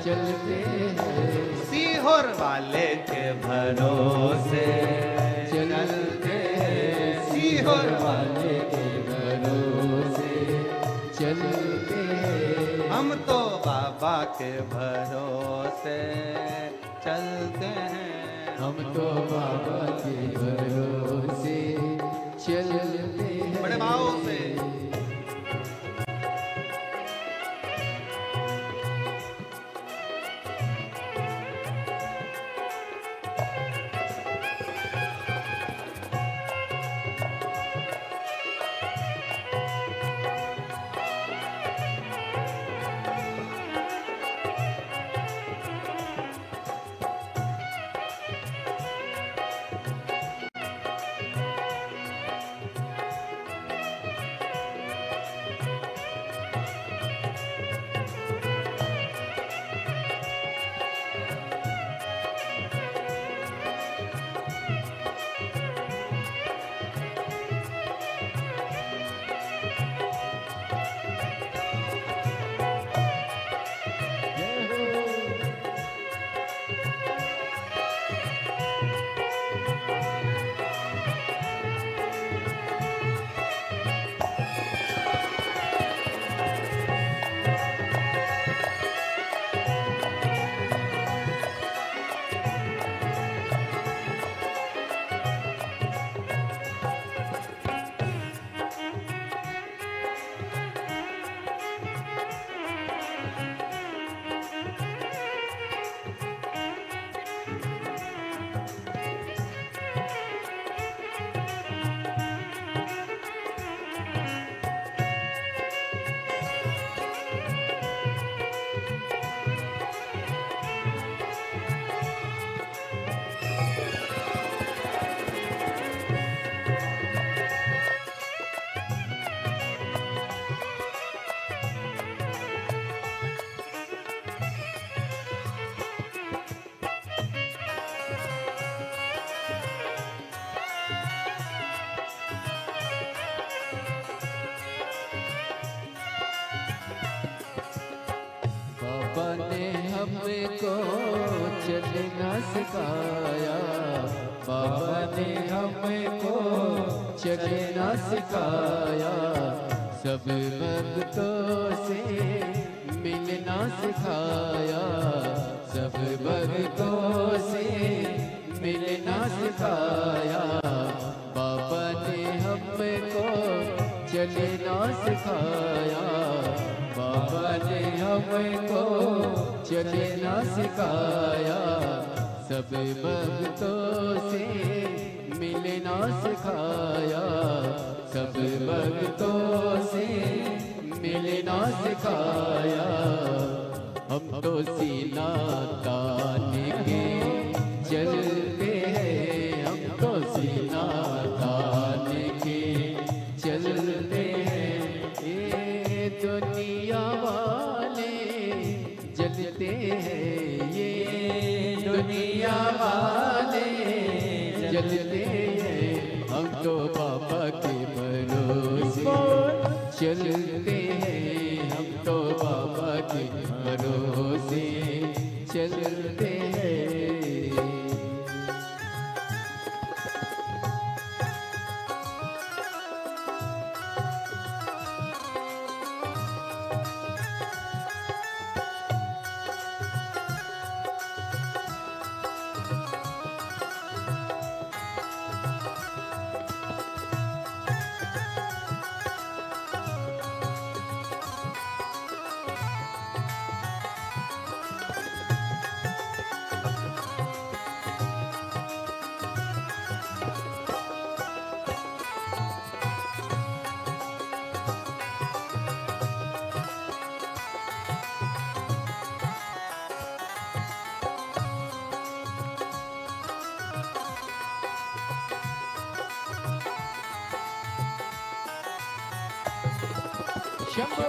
चलते हैं, सीहोर वाले के भरोसे चलते हैं, सीहोर वाले के भरोसे चलते हैं। हम तो बाबा के भरोसे चलते हैं, हम तो बाबा के भरोसे चलते हैं। बड़े भाव से बाबा ने हमको चलना सिखाया, बाबा ने हमको चलना सिखाया, सब भक्तों से मिलना सिखाया, सब भक्तों से मिलना सिखाया। बाबा ने हमको चलना सिखाया, बाबा ने हमको चलना सिखाया, सब भक्तों से मिलना सिखाया, सब भक्तों से मिलना सिखाया। हम तो सीना तान के चलते हैं, हम तो सीना तान के चलते हैं। ये दुनिया वाले जलते हैं, ये दुनिया वाले जलते हैं। हम तो बाबा के भरोसे चलते हैं, हम तो बाबा के भरोसे चलते हैं। शंभो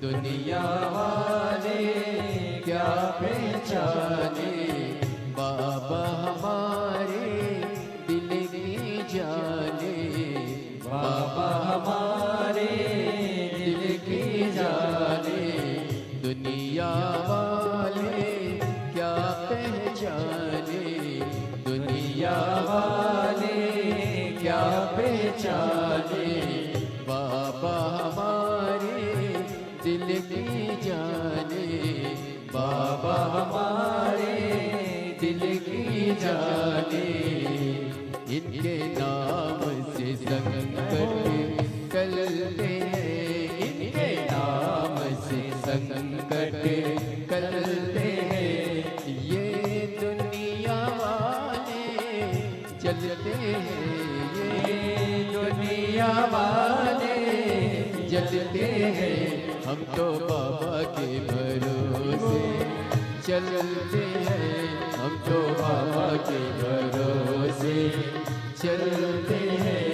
दुनिया वाले क्या पहचाने, बाबा हमारे दिल की जाने, बाबा हमारे दिल की जाने। दुनिया वाले क्या पहचाने, दुनिया वाले क्या पहचाने, बाबा हमारे दिल की जाने, बाबा हमारे दिल की जाने। इनके नाम से संकट टलते हैं, इनके नाम से संकट टलते हैं। ये दुनिया वाले चलते हैं, ये दुनिया वाले चलते हैं। हम तो बाबा के भरोसे चलते हैं, हम तो बाबा के भरोसे चलते हैं।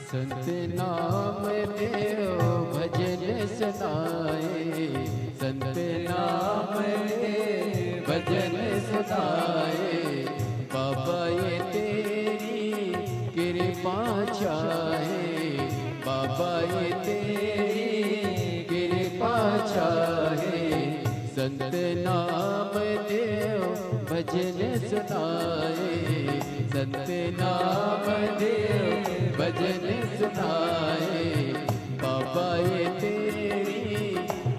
संत नाम देव भजन सुनाए, संत नाम देव भजन सुनाए। बाबा ये तेरी कृपा चाहे, बाबा ये तेरी कृपा चाहे। संत नाम देव भजन सुनाए, संत नाम देव भजन सुनाए। बाबा ये तेरी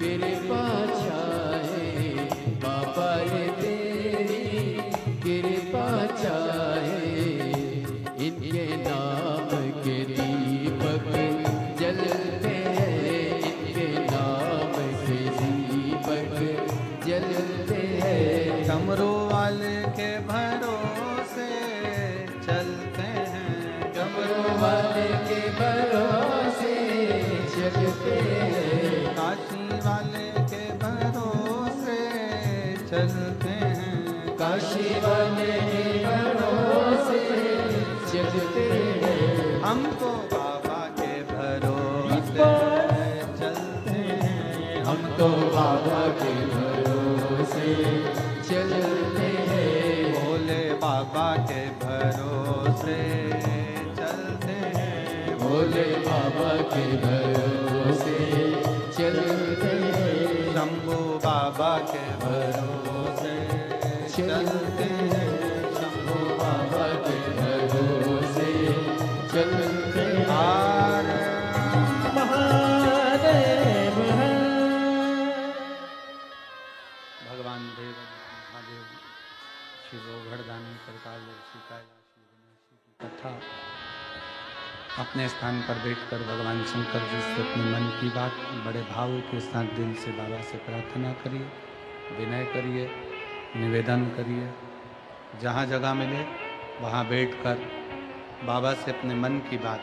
कृपा चाहे, बाबा ये तेरी कृपा चाहे। इनके नाम के दीपक जलते हैं, इनके नाम के दीपक जलते हैं। डमरू वाले के भरोसे चलते हैं, डमरू वाले के भरोसे चलते हैं। काशी वाले के भरोसे चलते हैं, काशी वाले के भरोसे चलते हैं। हम तो बाबा के भरोसे चलते हैं, हम तो बाबा के भरोसे चलते हैं। भोले बाबा के भरोसे चलते हैं, भोले बाबा के भरोसे चलते हैं। शंभू बाबा के भरोसे चलते हैं, शंभू बाबा के भरोसे चलते हैं। महादेव है। भगवान देव महादेव श्री गोवर्धन प्रकार सीता की कथा अपने स्थान पर बैठकर भगवान शंकर जी से अपने मन की बात बड़े भाव के साथ दिल से बाबा से प्रार्थना करिए, विनय करिए, निवेदन करिए। जहाँ जगह मिले वहाँ बैठकर बाबा से अपने मन की बात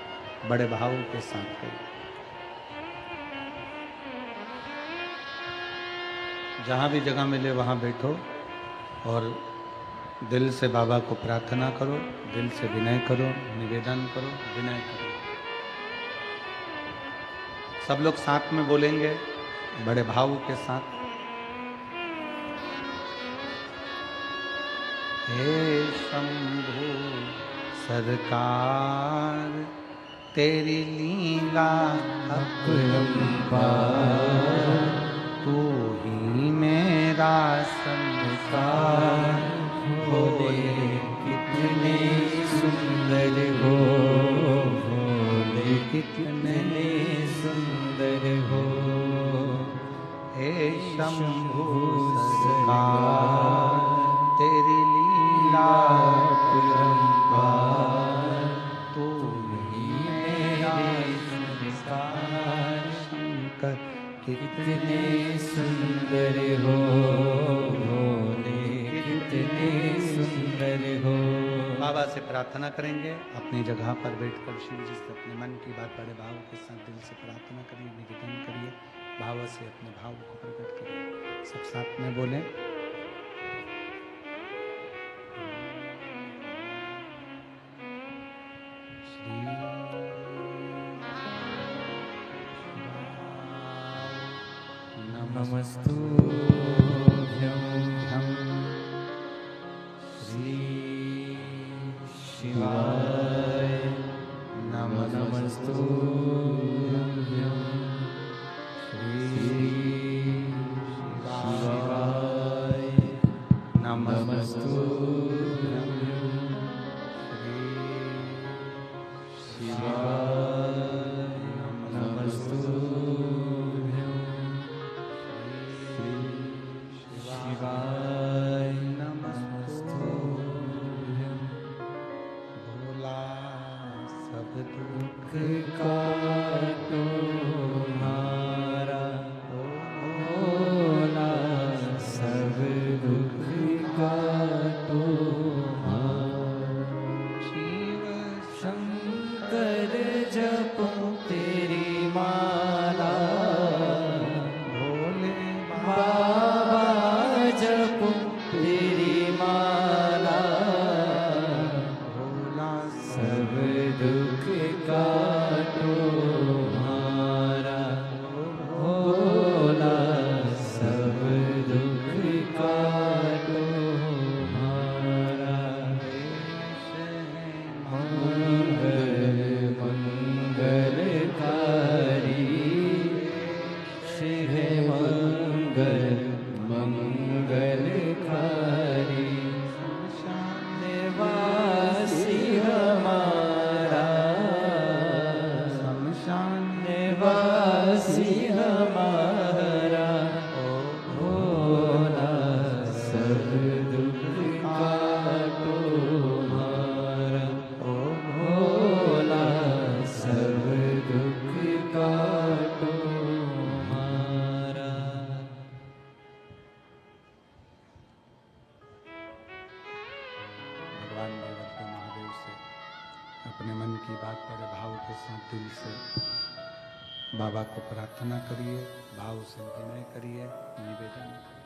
बड़े भाव के साथ करें। जहाँ भी जगह मिले वहाँ बैठो और दिल से बाबा को प्रार्थना करो, दिल से विनय करो, निवेदन करो, विनय करो। सब लोग साथ में बोलेंगे बड़े भाव के साथ। हे शंभू सरकार तेरी लीला अपरंपार, तू ही मेरा संसार। भोले कितने सुंदर हो, भोले कितने सुंदर हो। हे शंभू सरकार तेरी लीला अपरंपार, तू ही मेरा संसार। शंकर कितने सुंदर हो, भोले कितने सुंदर हो। बाबा से प्रार्थना करेंगे। अपनी जगह पर बैठकर शिव जी से अपने मन की बात बड़े भाव के साथ दिल से प्रार्थना करिए, निवेदन करिए, भाव से अपने भाव को प्रकट करिए। सब साथ में बोले। नमस्तुभ्यं श्री शिवाय नमस्तुभ्यं श्री शिवाय नमस्तुभ्यं श्री शिवाय नमस्तुभ्यं शिवाय नमस्तुभ्यं। भोला सब दुख काटो हमारा, भोला सब दुख काटो हमारा। शिव शंकर जपो तेरी माला, भोले बाबा जपो तेरी माला। भोला सब दुख काटो हमारा, भोला सब दुख काटो हमारा। मंगल मंगलकारी शिव मंगल मंगलकारी। निवासी हमारा, निवासी हमारा, भोला सब दुख काटो हमारा, भोला सब दुख काटो हमारा। भगवान देवत्व महादेव से अपने मन की बात बड़े भाव के साथ दिल से बाबा को प्रार्थना करिए, भाव से विनय करिए, निवेदन करिए।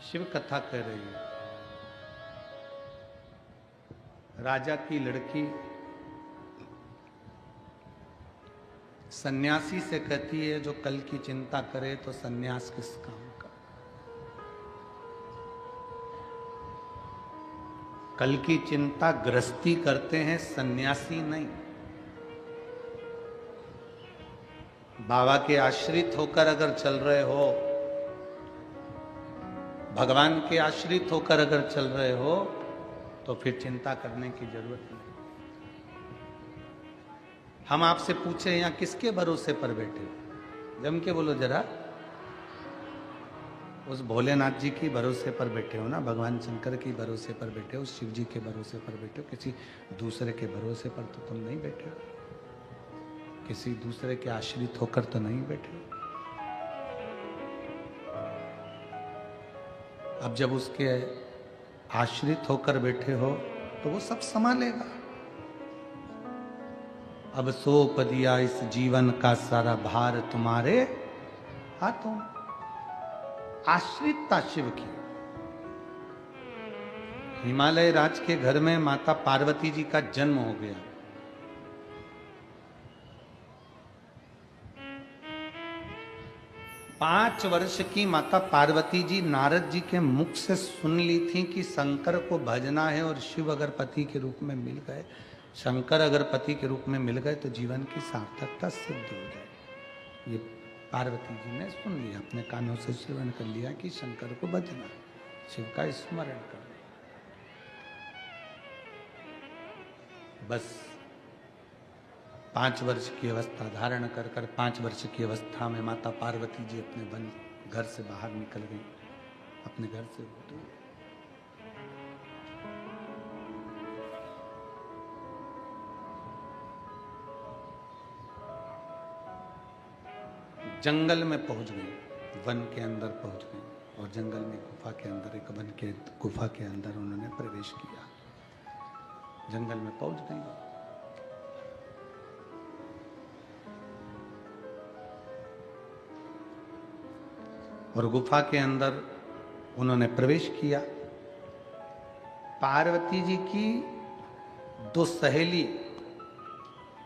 शिव कथा कह रही है। राजा की लड़की सन्यासी से कहती है जो कल की चिंता करे तो सन्यास किस काम का। कल की चिंता गृहस्थी करते हैं, सन्यासी नहीं। बाबा के आश्रित होकर अगर चल रहे हो, भगवान के आश्रित होकर अगर चल रहे हो, तो फिर चिंता करने की जरूरत नहीं। हम आपसे पूछे यहाँ किसके भरोसे पर बैठे हो? जम के बोलो जरा। उस भोलेनाथ जी की भरोसे पर बैठे हो ना, भगवान शंकर की भरोसे पर बैठे हो, शिव जी के भरोसे पर बैठे हो। किसी दूसरे के भरोसे पर तो तुम नहीं बैठे हो, किसी दूसरे के आश्रित होकर तो नहीं बैठे हो। अब जब उसके आश्रित होकर बैठे हो तो वो सब संभालेगा। अब सौंप दिया इस जीवन का सारा भार तुम्हारे हाथों। आश्रितता शिव की। हिमालय राज के घर में माता पार्वती जी का जन्म हो गया। पांच वर्ष की माता पार्वती जी नारद जी के मुख से सुन ली थी कि शंकर को भजना है और शिव अगर पति के रूप में मिल गए, शंकर अगर पति के रूप में मिल गए तो जीवन की सार्थकता सिद्ध हो जाए। ये पार्वती जी ने सुन लिया, अपने कानों से श्रवण कर लिया कि शंकर को भजना, शिव का स्मरण करना। बस 5 वर्ष की अवस्था धारण कर 5 वर्ष की अवस्था में माता पार्वती जी अपने वन घर से बाहर निकल गई, अपने घर से दूर। जंगल में पहुंच गई, वन के अंदर पहुंच गई और जंगल में गुफा के अंदर, एक वन के गुफा के अंदर उन्होंने प्रवेश किया। जंगल में पहुंच गई। और गुफा के अंदर उन्होंने प्रवेश किया। पार्वती जी की 2 सहेली,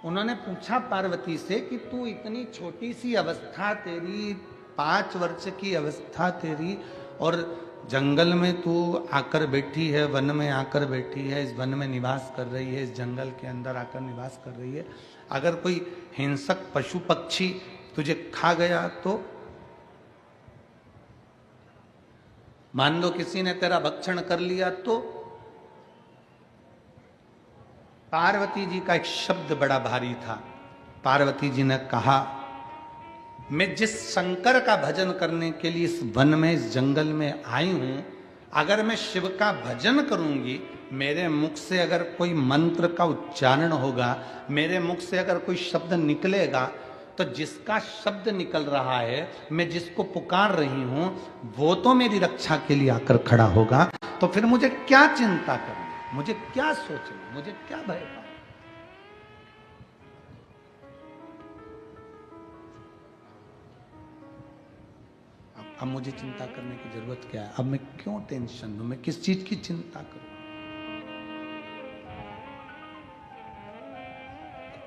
उन्होंने पूछा पार्वती से कि तू इतनी छोटी सी अवस्था तेरी, 5 वर्ष की अवस्था तेरी, और जंगल में तू आकर बैठी है, वन में आकर बैठी है, इस वन में निवास कर रही है, इस जंगल के अंदर आकर निवास कर रही है। अगर कोई हिंसक पशु पक्षी तुझे खा गया तो, मान लो किसी ने तेरा भक्षण कर लिया तो। पार्वती जी का एक शब्द बड़ा भारी था। पार्वती जी ने कहा, मैं जिस शंकर का भजन करने के लिए इस वन में, इस जंगल में आई हूं, अगर मैं शिव का भजन करूंगी, मेरे मुख से अगर कोई मंत्र का उच्चारण होगा, मेरे मुख से अगर कोई शब्द निकलेगा, तो जिसका शब्द निकल रहा है, मैं जिसको पुकार रही हूं, वो तो मेरी रक्षा के लिए आकर खड़ा होगा। तो फिर मुझे क्या चिंता करनी, मुझे क्या सोचना, मुझे क्या भय पाना। अब मुझे चिंता करने की जरूरत क्या है? अब मैं क्यों टेंशन लूं? मैं किस चीज की चिंता करूं?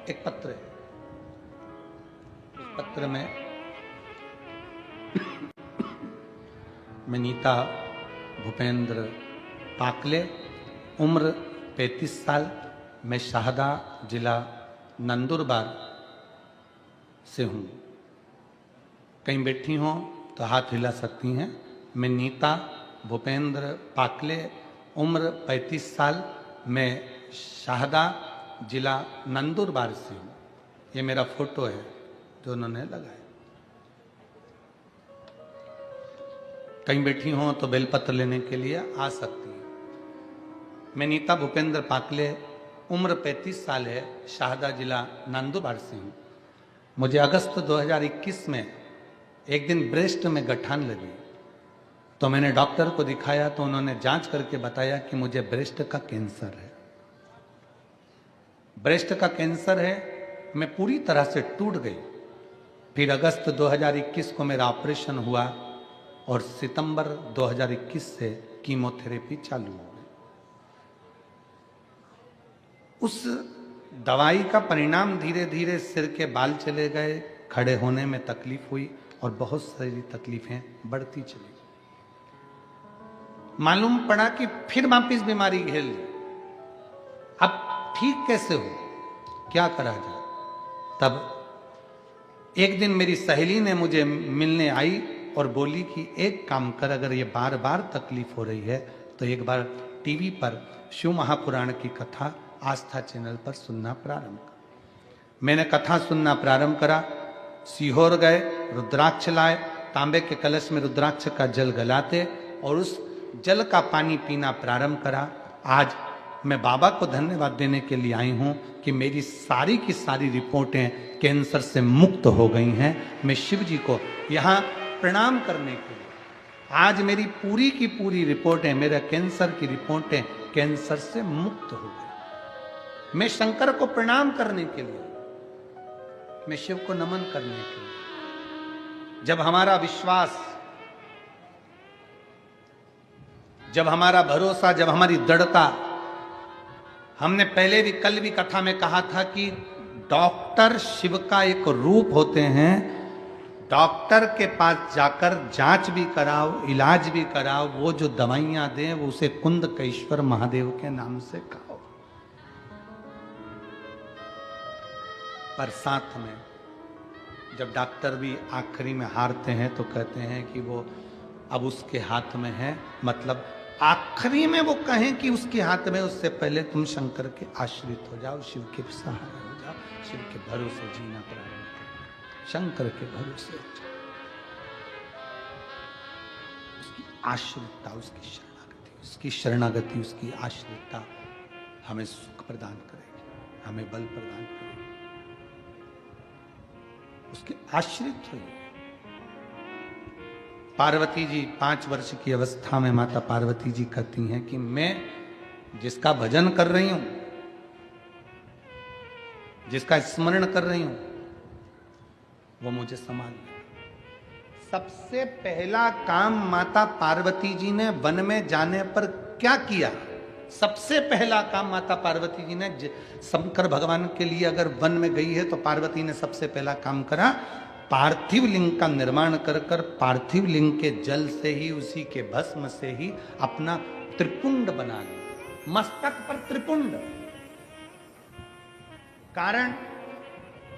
एक पत्र है, पत्र में मैं नीता भूपेंद्र पाकले, उम्र 35 साल, मैं शाहदा जिला नंदुरबार से हूँ। कहीं बैठी हों तो हाथ हिला सकती हैं। मैं नीता भूपेंद्र पाकले, उम्र 35 साल, मैं शाहदा जिला नंदुरबार से हूँ। ये मेरा फोटो है जो उन्होंने लगाया। कहीं बैठी हो तो बेलपत्र लेने के लिए आ सकती हैं। मैं नीता भूपेंद्र पाकले, उम्र 35 साल है, शाहदा जिला नंदुरबार से हूँ। मुझे अगस्त 2021 में एक दिन ब्रेस्ट में गठान लगी, तो मैंने डॉक्टर को दिखाया, तो उन्होंने जांच करके बताया कि मुझे ब्रेस्ट का कैंसर है। ब्रेस्ट का कैंसर है। मैं पूरी तरह से टूट गई। फिर अगस्त 2021 को मेरा ऑपरेशन हुआ और सितंबर 2021 से कीमोथेरेपी चालू हो गई। उस दवाई का परिणाम धीरे धीरे सिर के बाल चले गए, खड़े होने में तकलीफ हुई और बहुत सारी तकलीफें बढ़ती चली। मालूम पड़ा कि फिर वापिस बीमारी घेर ली। अब ठीक कैसे हो, क्या करा जाए? तब एक दिन मेरी सहेली ने मुझे मिलने आई और बोली कि एक काम कर, अगर ये बार बार तकलीफ हो रही है तो एक बार टीवी पर शिव महापुराण की कथा आस्था चैनल पर सुनना प्रारंभ कर। मैंने कथा सुनना प्रारंभ करा। सीहोर गए, रुद्राक्ष लाए, तांबे के कलश में रुद्राक्ष का जल गलाते और उस जल का पानी पीना प्रारंभ करा। आज मैं बाबा को धन्यवाद देने के लिए आई हूं कि मेरी सारी की सारी रिपोर्टें कैंसर से मुक्त हो गई हैं। मैं शिव जी को यहाँ प्रणाम करने के लिए, आज मेरी पूरी की पूरी रिपोर्टें, मेरे कैंसर की रिपोर्टें कैंसर से मुक्त हो गए। मैं शंकर को प्रणाम करने के लिए, मैं शिव को नमन करने के लिए, जब हमारा विश्वास, जब हमारा भरोसा, जब हमारी दृढ़ता, हमने पहले भी, कल भी कथा में कहा था कि डॉक्टर शिव का एक रूप होते हैं। डॉक्टर के पास जाकर जांच भी कराओ, इलाज भी कराओ, वो जो दवाइयां दें वो उसे कुंदकेश्वर महादेव के नाम से खाओ। पर साथ में जब डॉक्टर भी आखिरी में हारते हैं तो कहते हैं कि वो अब उसके हाथ में है, मतलब आखिरी में वो कहें कि उसके हाथ में, उससे पहले तुम शंकर के आश्रित हो जाओ, शिव के सहारे हो जाओ, शिव के भरोसे जीना प्रारंभ करो, शंकर के भरोसे हो जाओ। उसकी आश्रितता, उसकी शरणागति, उसकी शरणागति, उसकी आश्रितता हमें सुख प्रदान करेगी, हमें बल प्रदान करेगी। उसके आश्रित होइए। पार्वती जी 5 वर्ष की अवस्था में माता पार्वती जी कहती हैं कि मैं जिसका भजन कर रही हूं, जिसका स्मरण कर रही हूं, वो मुझे संभाल ले। सबसे पहला काम माता पार्वती जी ने वन में जाने पर क्या किया? सबसे पहला काम माता पार्वती जी ने, शंकर भगवान के लिए अगर वन में गई है तो पार्वती ने सबसे पहला काम करा, पार्थिव लिंग का निर्माण कर कर पार्थिव लिंग के जल से ही, उसी के भस्म से ही अपना त्रिपुंड बना लिया, मस्तक पर त्रिपुंड। कारण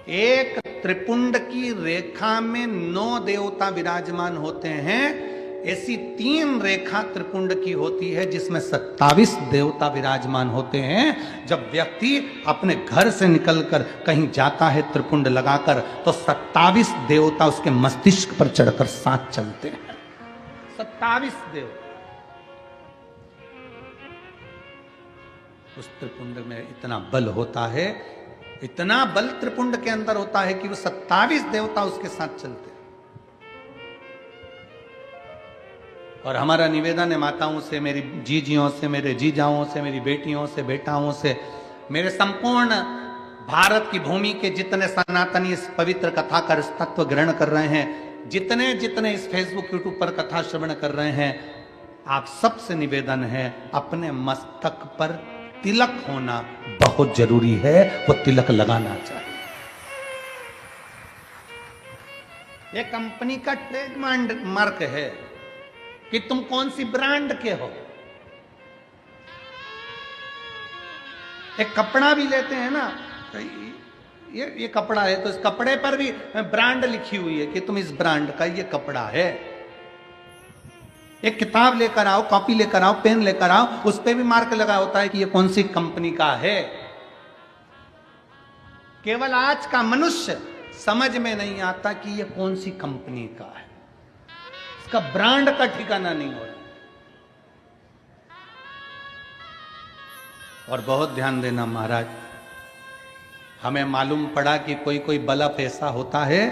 एक त्रिपुंड की रेखा में 9 देवता विराजमान होते हैं, ऐसी 3 रेखा त्रिपुंड की होती है जिसमें 27 देवता विराजमान होते हैं। जब व्यक्ति अपने घर से निकलकर कहीं जाता है त्रिपुंड लगाकर, तो 27 देवता उसके मस्तिष्क पर चढ़कर साथ चलते हैं। 27 देवता उस त्रिपुंड में इतना बल होता है, इतना बल त्रिपुंड के अंदर होता है कि वो 27 देवता उसके साथ चलते हैं। और हमारा निवेदन है माताओं से, मेरी जीजियों से, मेरे जीजाओं से, मेरी बेटियों से, बेटाओं से, मेरे संपूर्ण भारत की भूमि के जितने सनातनी इस पवित्र कथा का तत्व ग्रहण कर रहे हैं, जितने जितने इस फेसबुक यूट्यूब पर कथा श्रवण कर रहे हैं, आप सबसे निवेदन है, अपने मस्तक पर तिलक होना बहुत जरूरी है। वो तिलक लगाना चाहिए। ये कंपनी का ट्रेडमार्क है कि तुम कौन सी ब्रांड के हो। एक कपड़ा भी लेते हैं ना, ये कपड़ा है तो इस कपड़े पर भी ब्रांड लिखी हुई है कि तुम इस ब्रांड का ये कपड़ा है। एक किताब लेकर आओ, कॉपी लेकर आओ, पेन लेकर आओ, उस पे भी मार्क लगा होता है कि ये कौन सी कंपनी का है। केवल आज का मनुष्य समझ में नहीं आता कि ये कौन सी कंपनी का है, इसका ब्रांड का ठिकाना नहीं हो रहा। और बहुत ध्यान देना महाराज, हमें मालूम पड़ा कि कोई कोई बल्ब ऐसा होता है,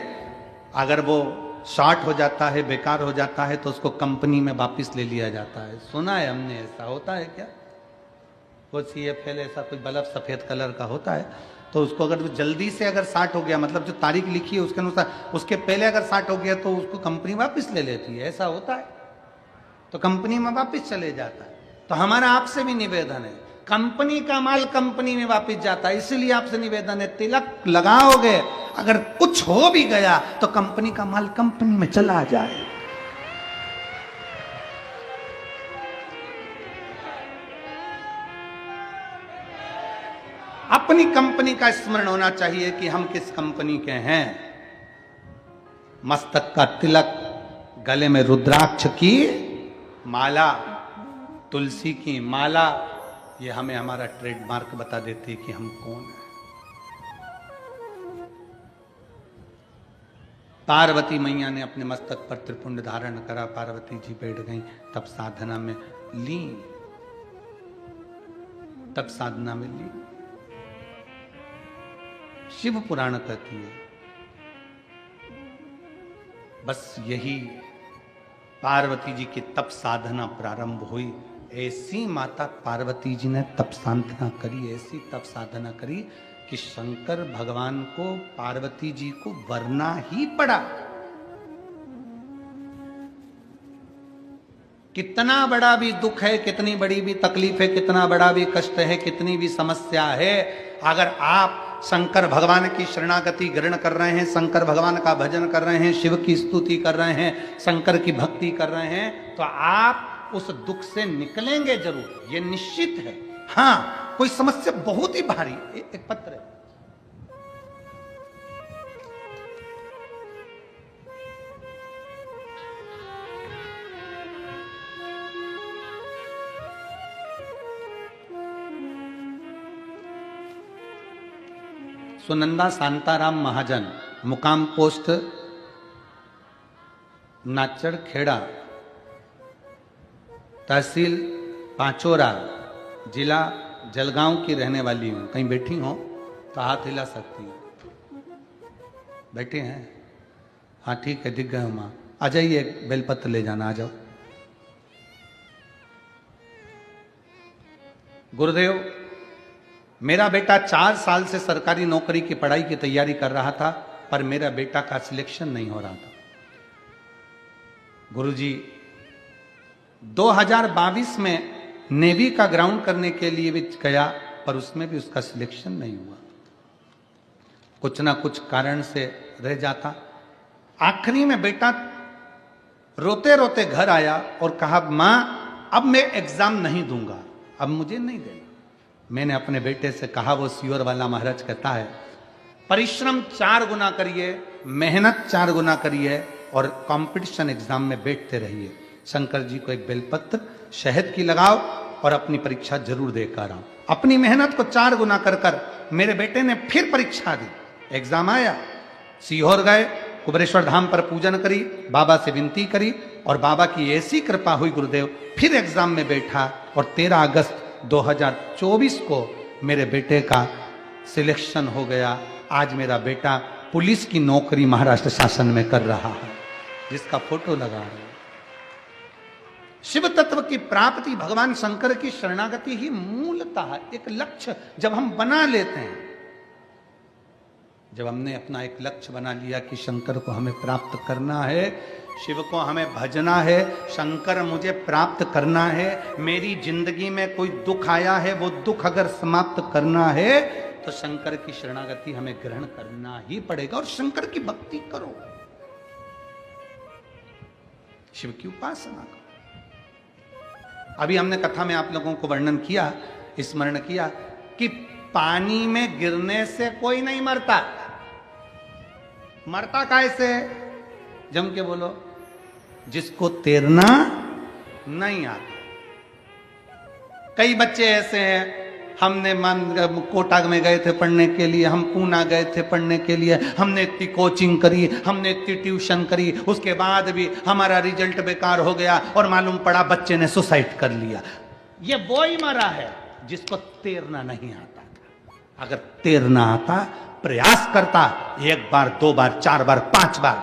अगर वो शॉर्ट हो जाता है, बेकार हो जाता है, तो उसको कंपनी में वापस ले लिया जाता है। सुना है हमने, ऐसा होता है क्या? वो CFL ऐसा कोई बल्ब सफेद कलर का होता है, तो उसको अगर जल्दी से अगर शॉर्ट हो गया, मतलब जो तारीख लिखी है उसके अनुसार, उसके पहले अगर शॉर्ट हो गया तो उसको कंपनी वापस ले लेती है। ऐसा होता है, तो कंपनी में वापस चले जाता है। तो हमारा आपसे भी निवेदन है, कंपनी का माल कंपनी में वापस जाता है, इसलिए आपसे निवेदन है, तिलक लगाओगे, अगर कुछ हो भी गया तो कंपनी का माल कंपनी में चला जाए। अपनी कंपनी का स्मरण होना चाहिए कि हम किस कंपनी के हैं। मस्तक का तिलक, गले में रुद्राक्ष की माला, तुलसी की माला, ये हमें हमारा ट्रेडमार्क बता देती है कि हम कौन हैं। पार्वती मैया ने अपने मस्तक पर त्रिपुंड धारण करा, पार्वती जी बैठ गईं, तब साधना में लीन, तब साधना में लीन। शिव पुराण कहती है, बस यही पार्वती जी की तब साधना प्रारंभ हुई ऐसी माता पार्वती जी ने तप साधना करी, ऐसी तप साधना करी कि शंकर भगवान को पार्वती जी को वरना ही पड़ा। कितना बड़ा भी दुख है, कितनी बड़ी भी तकलीफ है, कितना बड़ा भी कष्ट है, कितनी भी समस्या है, अगर आप शंकर भगवान की शरणागति ग्रहण कर रहे हैं, शंकर भगवान का भजन कर रहे हैं, शिव की स्तुति कर रहे हैं, शंकर की भक्ति कर रहे हैं, तो आप उस दुख से निकलेंगे जरूर, ये निश्चित है। हाँ, कोई समस्या बहुत ही भारी, एक पत्र है, सुनंदा शांताराम महाजन, मुकाम पोस्ट नाचड़ खेड़ा, तहसील पांचोरा, जिला जलगांव की रहने वाली हूं। कहीं बैठी हो तो हाथ हिला सकती हो। बैठे हैं? हाँ ठीक है, दिख गए हो माँ। आ जाइए, बेलपत्र ले जाना, आ जाओ। गुरुदेव, मेरा बेटा 4 साल से सरकारी नौकरी की पढ़ाई की तैयारी कर रहा था, पर मेरा बेटा का सिलेक्शन नहीं हो रहा था। गुरुजी, 2022 में नेवी का ग्राउंड करने के लिए भी गया, पर उसमें भी उसका सिलेक्शन नहीं हुआ, कुछ ना कुछ कारण से रह जाता। आखिरी में बेटा रोते रोते घर आया और कहा, मां अब मैं एग्जाम नहीं दूंगा, अब मुझे नहीं देना। मैंने अपने बेटे से कहा, वो सियोर वाला महाराज कहता है, परिश्रम 4 गुना करिए, मेहनत 4 गुना करिए और कंपटीशन एग्जाम में बैठते रहिए। शंकर जी को एक बेलपत्र शहद की लगाओ और अपनी परीक्षा जरूर देकर आओ। अपनी मेहनत को 4 गुना कर कर मेरे बेटे ने फिर परीक्षा दी, एग्जाम आया, सीहोर गए, कुबेरेश्वर धाम पर पूजन करी, बाबा से विनती करी और बाबा की ऐसी कृपा हुई गुरुदेव, फिर एग्जाम में बैठा और 13 अगस्त 2024 को मेरे बेटे का सिलेक्शन हो गया। आज मेरा बेटा पुलिस की नौकरी महाराष्ट्र शासन में कर रहा है, जिसका फोटो लगा रहे हैं। शिव तत्व की प्राप्ति, भगवान शंकर की शरणागति ही मूलतः एक लक्ष्य जब हम बना लेते हैं, जब हमने अपना एक लक्ष्य बना लिया कि शंकर को हमें प्राप्त करना है, शिव को हमें भजना है, शंकर मुझे प्राप्त करना है, मेरी जिंदगी में कोई दुख आया है, वो दुख अगर समाप्त करना है तो शंकर की शरणागति हमें ग्रहण करना ही पड़ेगा और शंकर की भक्ति करो, शिव की उपासना करो। अभी हमने कथा में आप लोगों को वर्णन किया, स्मरण किया कि पानी में गिरने से कोई नहीं मरता। मरता कैसे? जम के बोलो, जिसको तैरना नहीं आता। कई बच्चे ऐसे हैं, हमने कोटा में गए थे पढ़ने के लिए, हम पूना गए थे पढ़ने के लिए, हमने इतनी कोचिंग करी, हमने इतनी ट्यूशन करी, उसके बाद भी हमारा रिजल्ट बेकार हो गया और मालूम पड़ा बच्चे ने सुसाइड कर लिया। ये वो ही मरा है जिसको तैरना नहीं आता था। अगर तैरना आता, प्रयास करता, 1 बार 2 बार 4 बार 5 बार,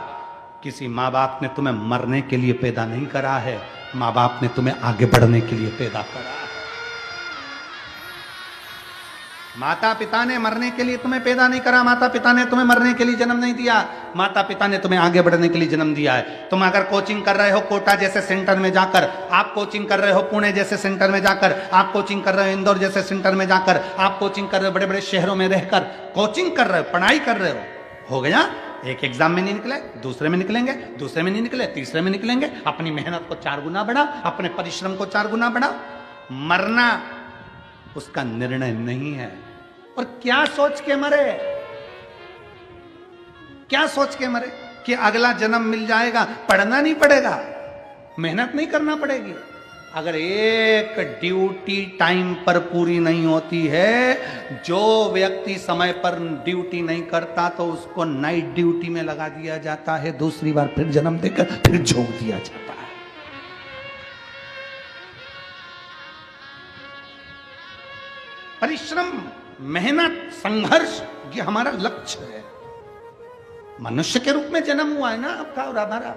किसी माँ बाप ने तुम्हें मरने के लिए पैदा नहीं करा है, माँ बाप ने तुम्हें आगे बढ़ने के लिए पैदा करा है। माता पिता ने मरने के लिए तुम्हें पैदा नहीं करा, माता पिता ने तुम्हें मरने के लिए जन्म नहीं दिया, माता पिता ने तुम्हें आगे बढ़ने के लिए जन्म दिया है। तुम अगर कोचिंग कर रहे हो कोटा जैसे सेंटर में जाकर, आप कोचिंग कर रहे हो पुणे जैसे सेंटर में जाकर, आप कोचिंग कर रहे हो इंदौर जैसे सेंटर में जाकर, आप कोचिंग कर रहे हो बड़े बड़े शहरों में रहकर, कोचिंग कर रहे हो, पढ़ाई कर रहे हो गया। एक एग्जाम में नहीं निकले, दूसरे में निकलेंगे, दूसरे में नहीं निकले, तीसरे में निकलेंगे। अपनी मेहनत को 4 गुना बढ़ा, अपने परिश्रम को 4 गुना बढ़ा। मरना उसका निर्णय नहीं है। और क्या सोच के मरे, क्या सोच के मरे कि अगला जन्म मिल जाएगा, पढ़ना नहीं पड़ेगा, मेहनत नहीं करना पड़ेगी। अगर एक ड्यूटी टाइम पर पूरी नहीं होती है, जो व्यक्ति समय पर ड्यूटी नहीं करता तो उसको नाइट ड्यूटी में लगा दिया जाता है, दूसरी बार फिर जन्म देकर फिर झोंक दिया जाता है। परिश्रम, मेहनत, संघर्ष, ये हमारा लक्ष्य है। मनुष्य के रूप में जन्म हुआ है ना आपका और हमारा,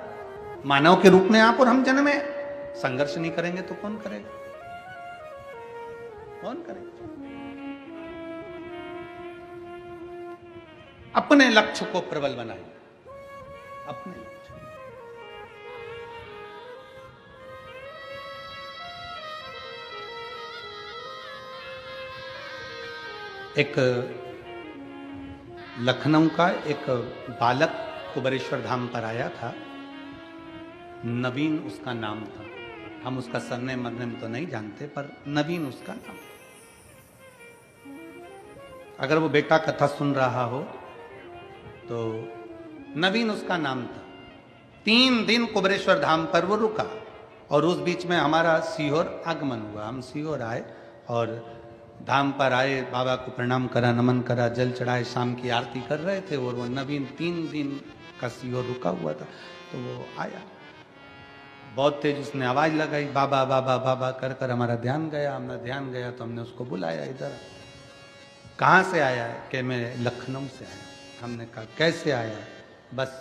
मानव के रूप में आप और हम जन्मे। संघर्ष नहीं करेंगे तो कौन करेगा? कौन करेगा? अपने लक्ष्य को प्रबल बनाइए, अपने लक्ष्य। एक लखनऊ का एक बालक कुबेरेश्वर धाम पर आया था, नवीन उसका नाम था। हम उसका सरनेम मरनेम तो नहीं जानते, पर नवीन उसका नाम। अगर वो बेटा कथा सुन रहा हो तो नवीन उसका नाम था। 3 दिन कुबेरेश्वर धाम पर वो रुका और उस बीच में हमारा सीहोर आगमन हुआ। हम सीहोर आए और धाम पर आए, बाबा को प्रणाम करा, नमन करा, जल चढ़ाए, शाम की आरती कर रहे थे और वो नवीन 3 दिन का सीहोर रुका हुआ था। तो वो आया, बहुत तेज उसने आवाज लगाई, बाबा बाबा बाबा कर कर हमारा ध्यान गया। हमारा ध्यान गया तो हमने उसको बुलाया, इधर कहाँ से आया है? कि मैं लखनऊ से आया। हमने कहा कैसे आया है? बस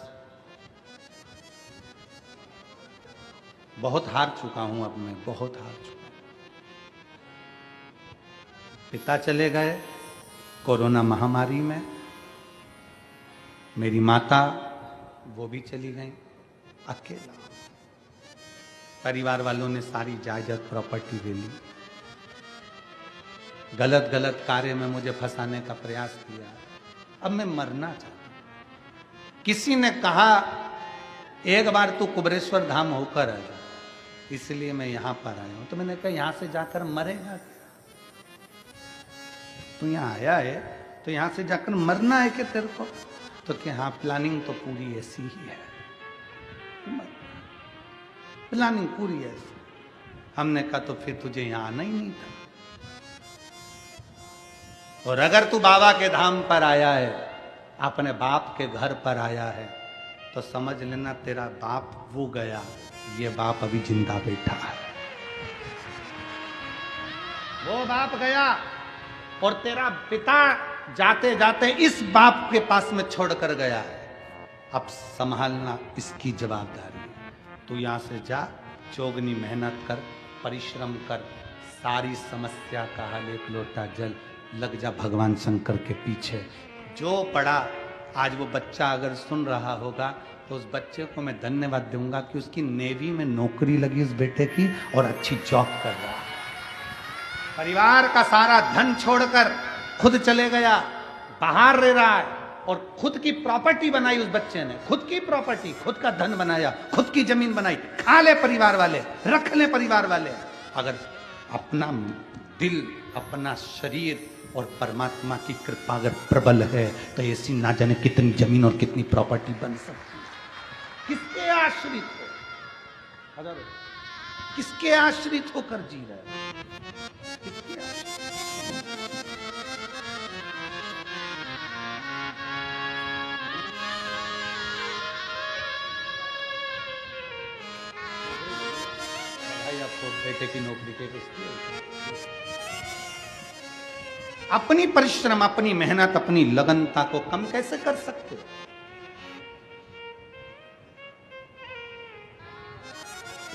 बहुत हार चुका हूं, अब मैं बहुत हार चुका। पिता चले गए कोरोना महामारी में, मेरी माता वो भी चली गई, अकेला। परिवार वालों ने सारी जायदाद प्रॉपर्टी ले ली, गलत गलत कार्य में मुझे फंसाने का प्रयास किया। अब मैं मरना चाहता हूं। किसी ने कहा एक बार तू कुबेरेश्वर धाम होकर आ जा, इसलिए मैं यहां पर आया हूं। तो मैंने कहा यहां से जाकर मरेगा? तू यहाँ आया है तो यहां से जाकर मरना है कि तेरे को? तो कि हाँ, प्लानिंग तो पूरी ऐसी ही है, प्लानिंग पूरी ऐसी। हमने कहा तो फिर तुझे यहां आना ही नहीं था। और अगर तू बाबा के धाम पर आया है, अपने बाप के घर पर आया है, तो समझ लेना तेरा बाप वो गया, ये बाप अभी जिंदा बैठा है। वो बाप गया और तेरा पिता जाते जाते इस बाप के पास में छोड़कर गया है। अब संभालना इसकी जवाबदारी है। तू यहां से जा, चौगनी मेहनत कर, परिश्रम कर, सारी समस्या का हल, एक लोटा जल, लग जा भगवान शंकर के पीछे। जो पढ़ा, आज वो बच्चा अगर सुन रहा होगा तो उस बच्चे को मैं धन्यवाद दूंगा कि उसकी नेवी में नौकरी लगी उस बेटे की और अच्छी जॉब कर रहा है। परिवार का सारा धन छोड़कर खुद चले गया, बाहर रह रहा है और खुद की प्रॉपर्टी बनाई उस बच्चे ने। खुद की प्रॉपर्टी, खुद का धन बनाया, खुद की जमीन बनाई। खा ले परिवार वाले, रख ले परिवार वाले। अगर अपना दिल, अपना शरीर और परमात्मा की कृपा अगर प्रबल है तो ऐसी ना जाने कितनी जमीन और कितनी प्रॉपर्टी बन सकती है। किसके आश्रित हो? अगर किसके आश्रित होकर जी रहे हो? किसके आश्रित? भाई आपको बेटे की नौकरी के किसकी? अपनी परिश्रम, अपनी मेहनत, अपनी लगनता को कम कैसे कर सकते हो?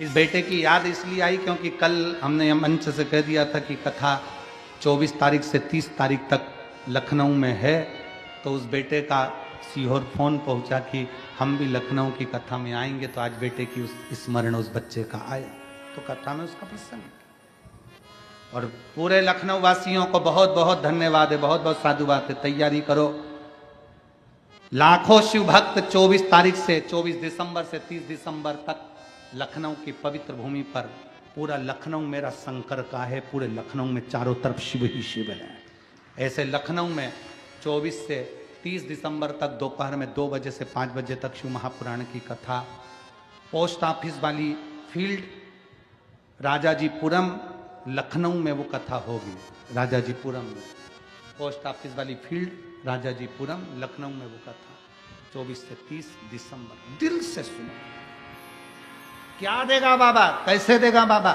इस बेटे की याद इसलिए आई क्योंकि कल हमने मंच से कह दिया था कि कथा 24 तारीख से 30 तारीख तक लखनऊ में है। तो उस बेटे का सीहोर फोन पहुंचा कि हम भी लखनऊ की कथा में आएंगे। तो आज बेटे की उस स्मरण उस बच्चे का आया, तो कथा में उसका प्रसंग। और पूरे लखनऊ वासियों को बहुत बहुत धन्यवाद है, बहुत बहुत साधुवाद है। तैयारी करो, लाखों शिव भक्त 24 तारीख से 24 दिसंबर से 30 दिसंबर तक लखनऊ की पवित्र भूमि पर, पूरा लखनऊ मेरा शंकर का है, पूरे लखनऊ में चारों तरफ शिव ही शिव है। ऐसे लखनऊ में 24 से 30 दिसंबर तक दोपहर में 2 बजे से 5 बजे तक शिव महापुराण की कथा पोस्ट ऑफिस वाली फील्ड राजाजीपुरम लखनऊ में वो कथा होगी। राजाजीपुरम में पोस्ट ऑफिस वाली फील्ड राजाजीपुरम लखनऊ में वो कथा 24 से 30 दिसंबर। दिल से सुनो, क्या देगा बाबा, कैसे देगा बाबा?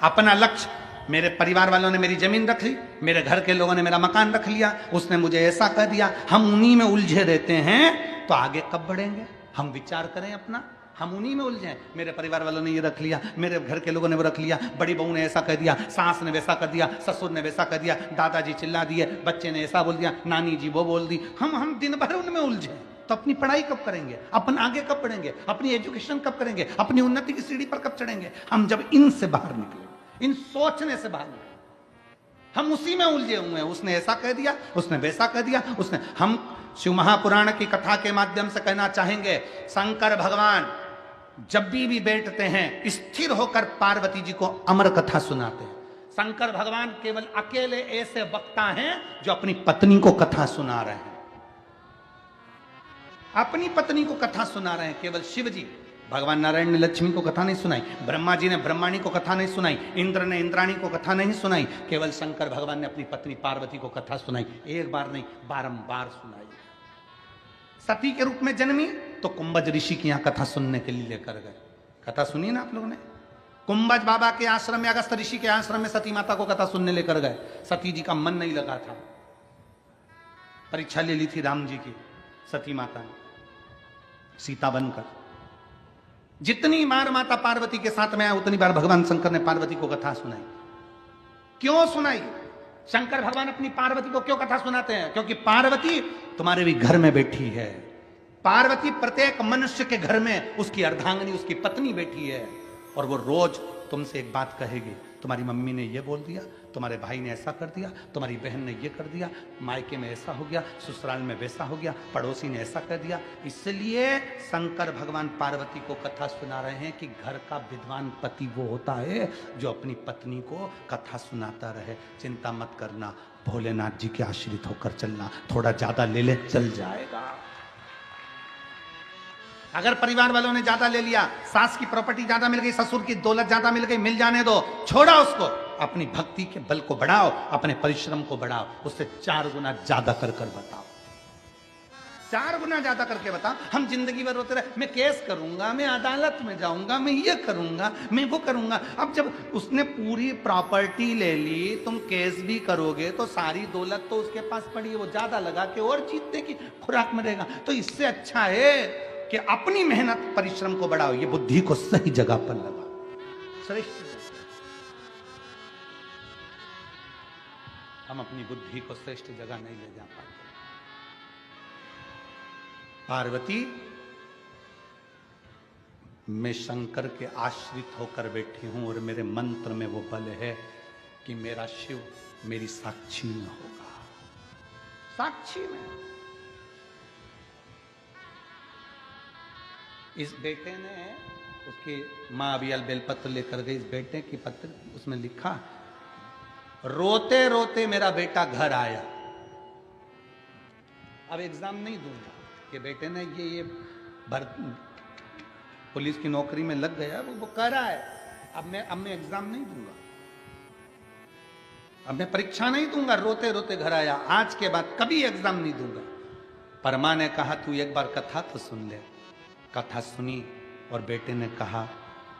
अपना लक्ष्य, मेरे परिवार वालों ने मेरी जमीन रख ली, मेरे घर के लोगों ने मेरा मकान रख लिया, उसने मुझे ऐसा कह दिया, हम उन्हीं में उलझे रहते हैं। तो आगे कब बढ़ेंगे? हम विचार करें अपना, हम उन्हीं में उलझे हैं। मेरे परिवार वालों ने ये रख लिया, मेरे घर के लोगों ने वो रख लिया, बड़ी बहू ने ऐसा कह दिया, सास ने वैसा कर दिया, ससुर ने वैसा कर दिया, दादाजी चिल्ला दिए, बच्चे ने ऐसा बोल दिया, नानी जी वो बोल दी। हम दिन भर उनमें उलझे। तो अपनी पढ़ाई कब करेंगे, अपन आगे कब बढ़ेंगे, अपनी एजुकेशन कब करेंगे, अपनी उन्नति की सीढ़ी पर कब चढ़ेंगे? हम जब इनसे बाहर निकले, इन सोचने से बाहर निकले। हम उसी में उलझे हुए हैं, उसने ऐसा कह दिया, उसने वैसा कह दिया, उसने। हम शिव महापुराण की कथा के माध्यम से कहना चाहेंगे, शंकर भगवान जब भी बैठते हैं स्थिर होकर पार्वती जी को अमर कथा सुनाते हैं। शंकर भगवान केवल अकेले ऐसे वक्ता हैं जो अपनी पत्नी को कथा सुना रहे हैं, अपनी पत्नी को कथा सुना रहे हैं। केवल शिव जी, भगवान नारायण ने लक्ष्मी को कथा नहीं सुनाई, ब्रह्मा जी ने ब्रह्माणी को कथा नहीं सुनाई, इंद्र ने इंद्राणी को कथा नहीं सुनाई, केवल शंकर भगवान ने अपनी पत्नी पार्वती को कथा सुनाई। एक बार नहीं, बारंबार सुनाई। सती के रूप में जन्मी तो कुंभज ऋषि की यहां कथा सुनने के लिए लेकर गए। कथा सुनी ना आप लोगों ने? कुंभज बाबा के आश्रम में, अगस्त ऋषि के आश्रम में सती माता को कथा सुनने लेकर गए। सती जी का मन नहीं लगा था, परीक्षा ले ली थी राम जी की सती माता ने, सीता बनकर। जितनी बार माता पार्वती के साथ में आया उतनी बार भगवान शंकर ने पार्वती को कथा सुनाई। क्यों सुनाई? शंकर भगवान अपनी पार्वती को क्यों कथा सुनाते हैं? क्योंकि पार्वती तुम्हारे भी घर में बैठी है। पार्वती प्रत्येक मनुष्य के घर में उसकी अर्धांगिनी, उसकी पत्नी बैठी है, और वो रोज तुमसे एक बात कहेगी, तुम्हारी मम्मी ने ये बोल दिया, तुम्हारे भाई ने ऐसा कर दिया, तुम्हारी बहन ने ये कर दिया, मायके में ऐसा हो गया, ससुराल में वैसा हो गया, पड़ोसी ने ऐसा कर दिया। इसलिए शंकर भगवान पार्वती को कथा सुना रहे हैं कि घर का विद्वान पति वो होता है जो अपनी पत्नी को कथा सुनाता रहे। चिंता मत करना, भोलेनाथ जी के आश्रित होकर चलना, थोड़ा ज्यादा ले ले चल जाएगा। अगर परिवार वालों ने ज्यादा ले लिया, सास की प्रॉपर्टी ज्यादा मिल गई, ससुर की दौलत ज्यादा मिल गई, मिल जाने दो, छोड़ा उसको। अपनी भक्ति के बल को बढ़ाओ, अपने परिश्रम को बढ़ाओ, उससे 4 गुना ज्यादा कर बताओ, 4 गुना ज्यादा करके बताओ। हम जिंदगी भर रोते रहे, मैं केस करूंगा, मैं अदालत में जाऊंगा, मैं ये करूंगा, मैं वो करूंगा। अब जब उसने पूरी प्रॉपर्टी ले ली, तुम केस भी करोगे तो सारी दौलत तो उसके पास पड़ी है, वो ज्यादा लगा के और जीतने की खुराक में रहेगा। तो इससे अच्छा है कि अपनी मेहनत परिश्रम को बढ़ाओ, ये बुद्धि को सही जगह पर लगाओ। श्रेष्ठ हम अपनी बुद्धि को श्रेष्ठ जगह नहीं ले जा पाते। पार्वती, मैं शंकर के आश्रित होकर बैठी हूं और मेरे मंत्र में वो बल है कि मेरा शिव मेरी साक्षी में होगा, साक्षी में। इस बेटे ने, उसकी माँ अबियल बेलपत्र लेकर गई, इस बेटे की पत्र, उसमें लिखा, रोते रोते मेरा बेटा घर आया। अब एग्जाम नहीं दूंगा कि बेटे ने ये पुलिस की नौकरी में लग गया, वो कर रहा है। अब मैं एग्जाम नहीं दूंगा, अब मैं परीक्षा नहीं दूंगा। रोते रोते घर आया, आज के बाद कभी एग्जाम नहीं दूंगा। पर मां ने कहा, तू एक बार कथा तो सुन ले। कथा सुनी और बेटे ने कहा,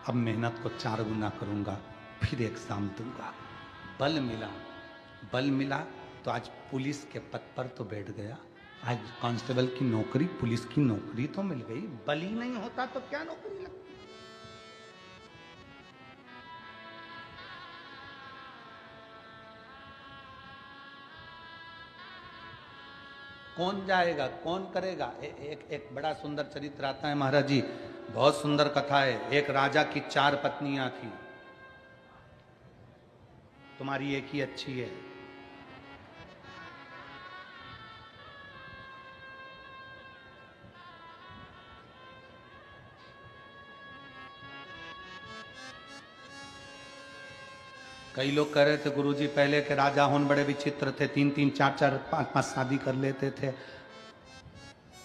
अब मेहनत को 4 गुना करूंगा, फिर एग्जाम दूंगा। बल मिला तो आज पुलिस के पद पर तो बैठ गया, आज कांस्टेबल की नौकरी, पुलिस की नौकरी तो मिल गई। बल ही नहीं होता तो क्या नौकरी लगती? कौन जाएगा, कौन करेगा? एक बड़ा सुंदर चरित्र आता है महाराज जी, बहुत सुंदर कथा है। एक राजा की 4 पत्नियां थी, तुम्हारी एक ही अच्छी है। कई लोग कह रहे थे गुरुजी पहले के राजा होन बड़े विचित्र थे, 3-3, 4-4, 5-5 शादी कर लेते थे।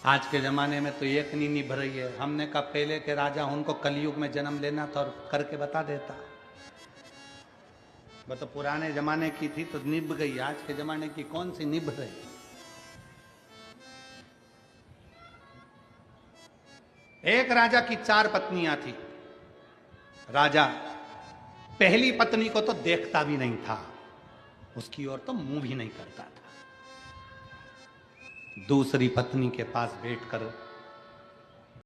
आज के जमाने में तो एक नहीं निभ रही है। हमने कहा पहले के राजा उनको कलयुग में जन्म लेना था और करके बता देता। वो तो पुराने जमाने की थी तो निभ गई, आज के जमाने की कौन सी निभ रही? एक राजा की 4 पत्नियां थी। राजा पहली पत्नी को तो देखता भी नहीं था, उसकी ओर तो मुंह भी नहीं करता था। दूसरी पत्नी के पास बैठकर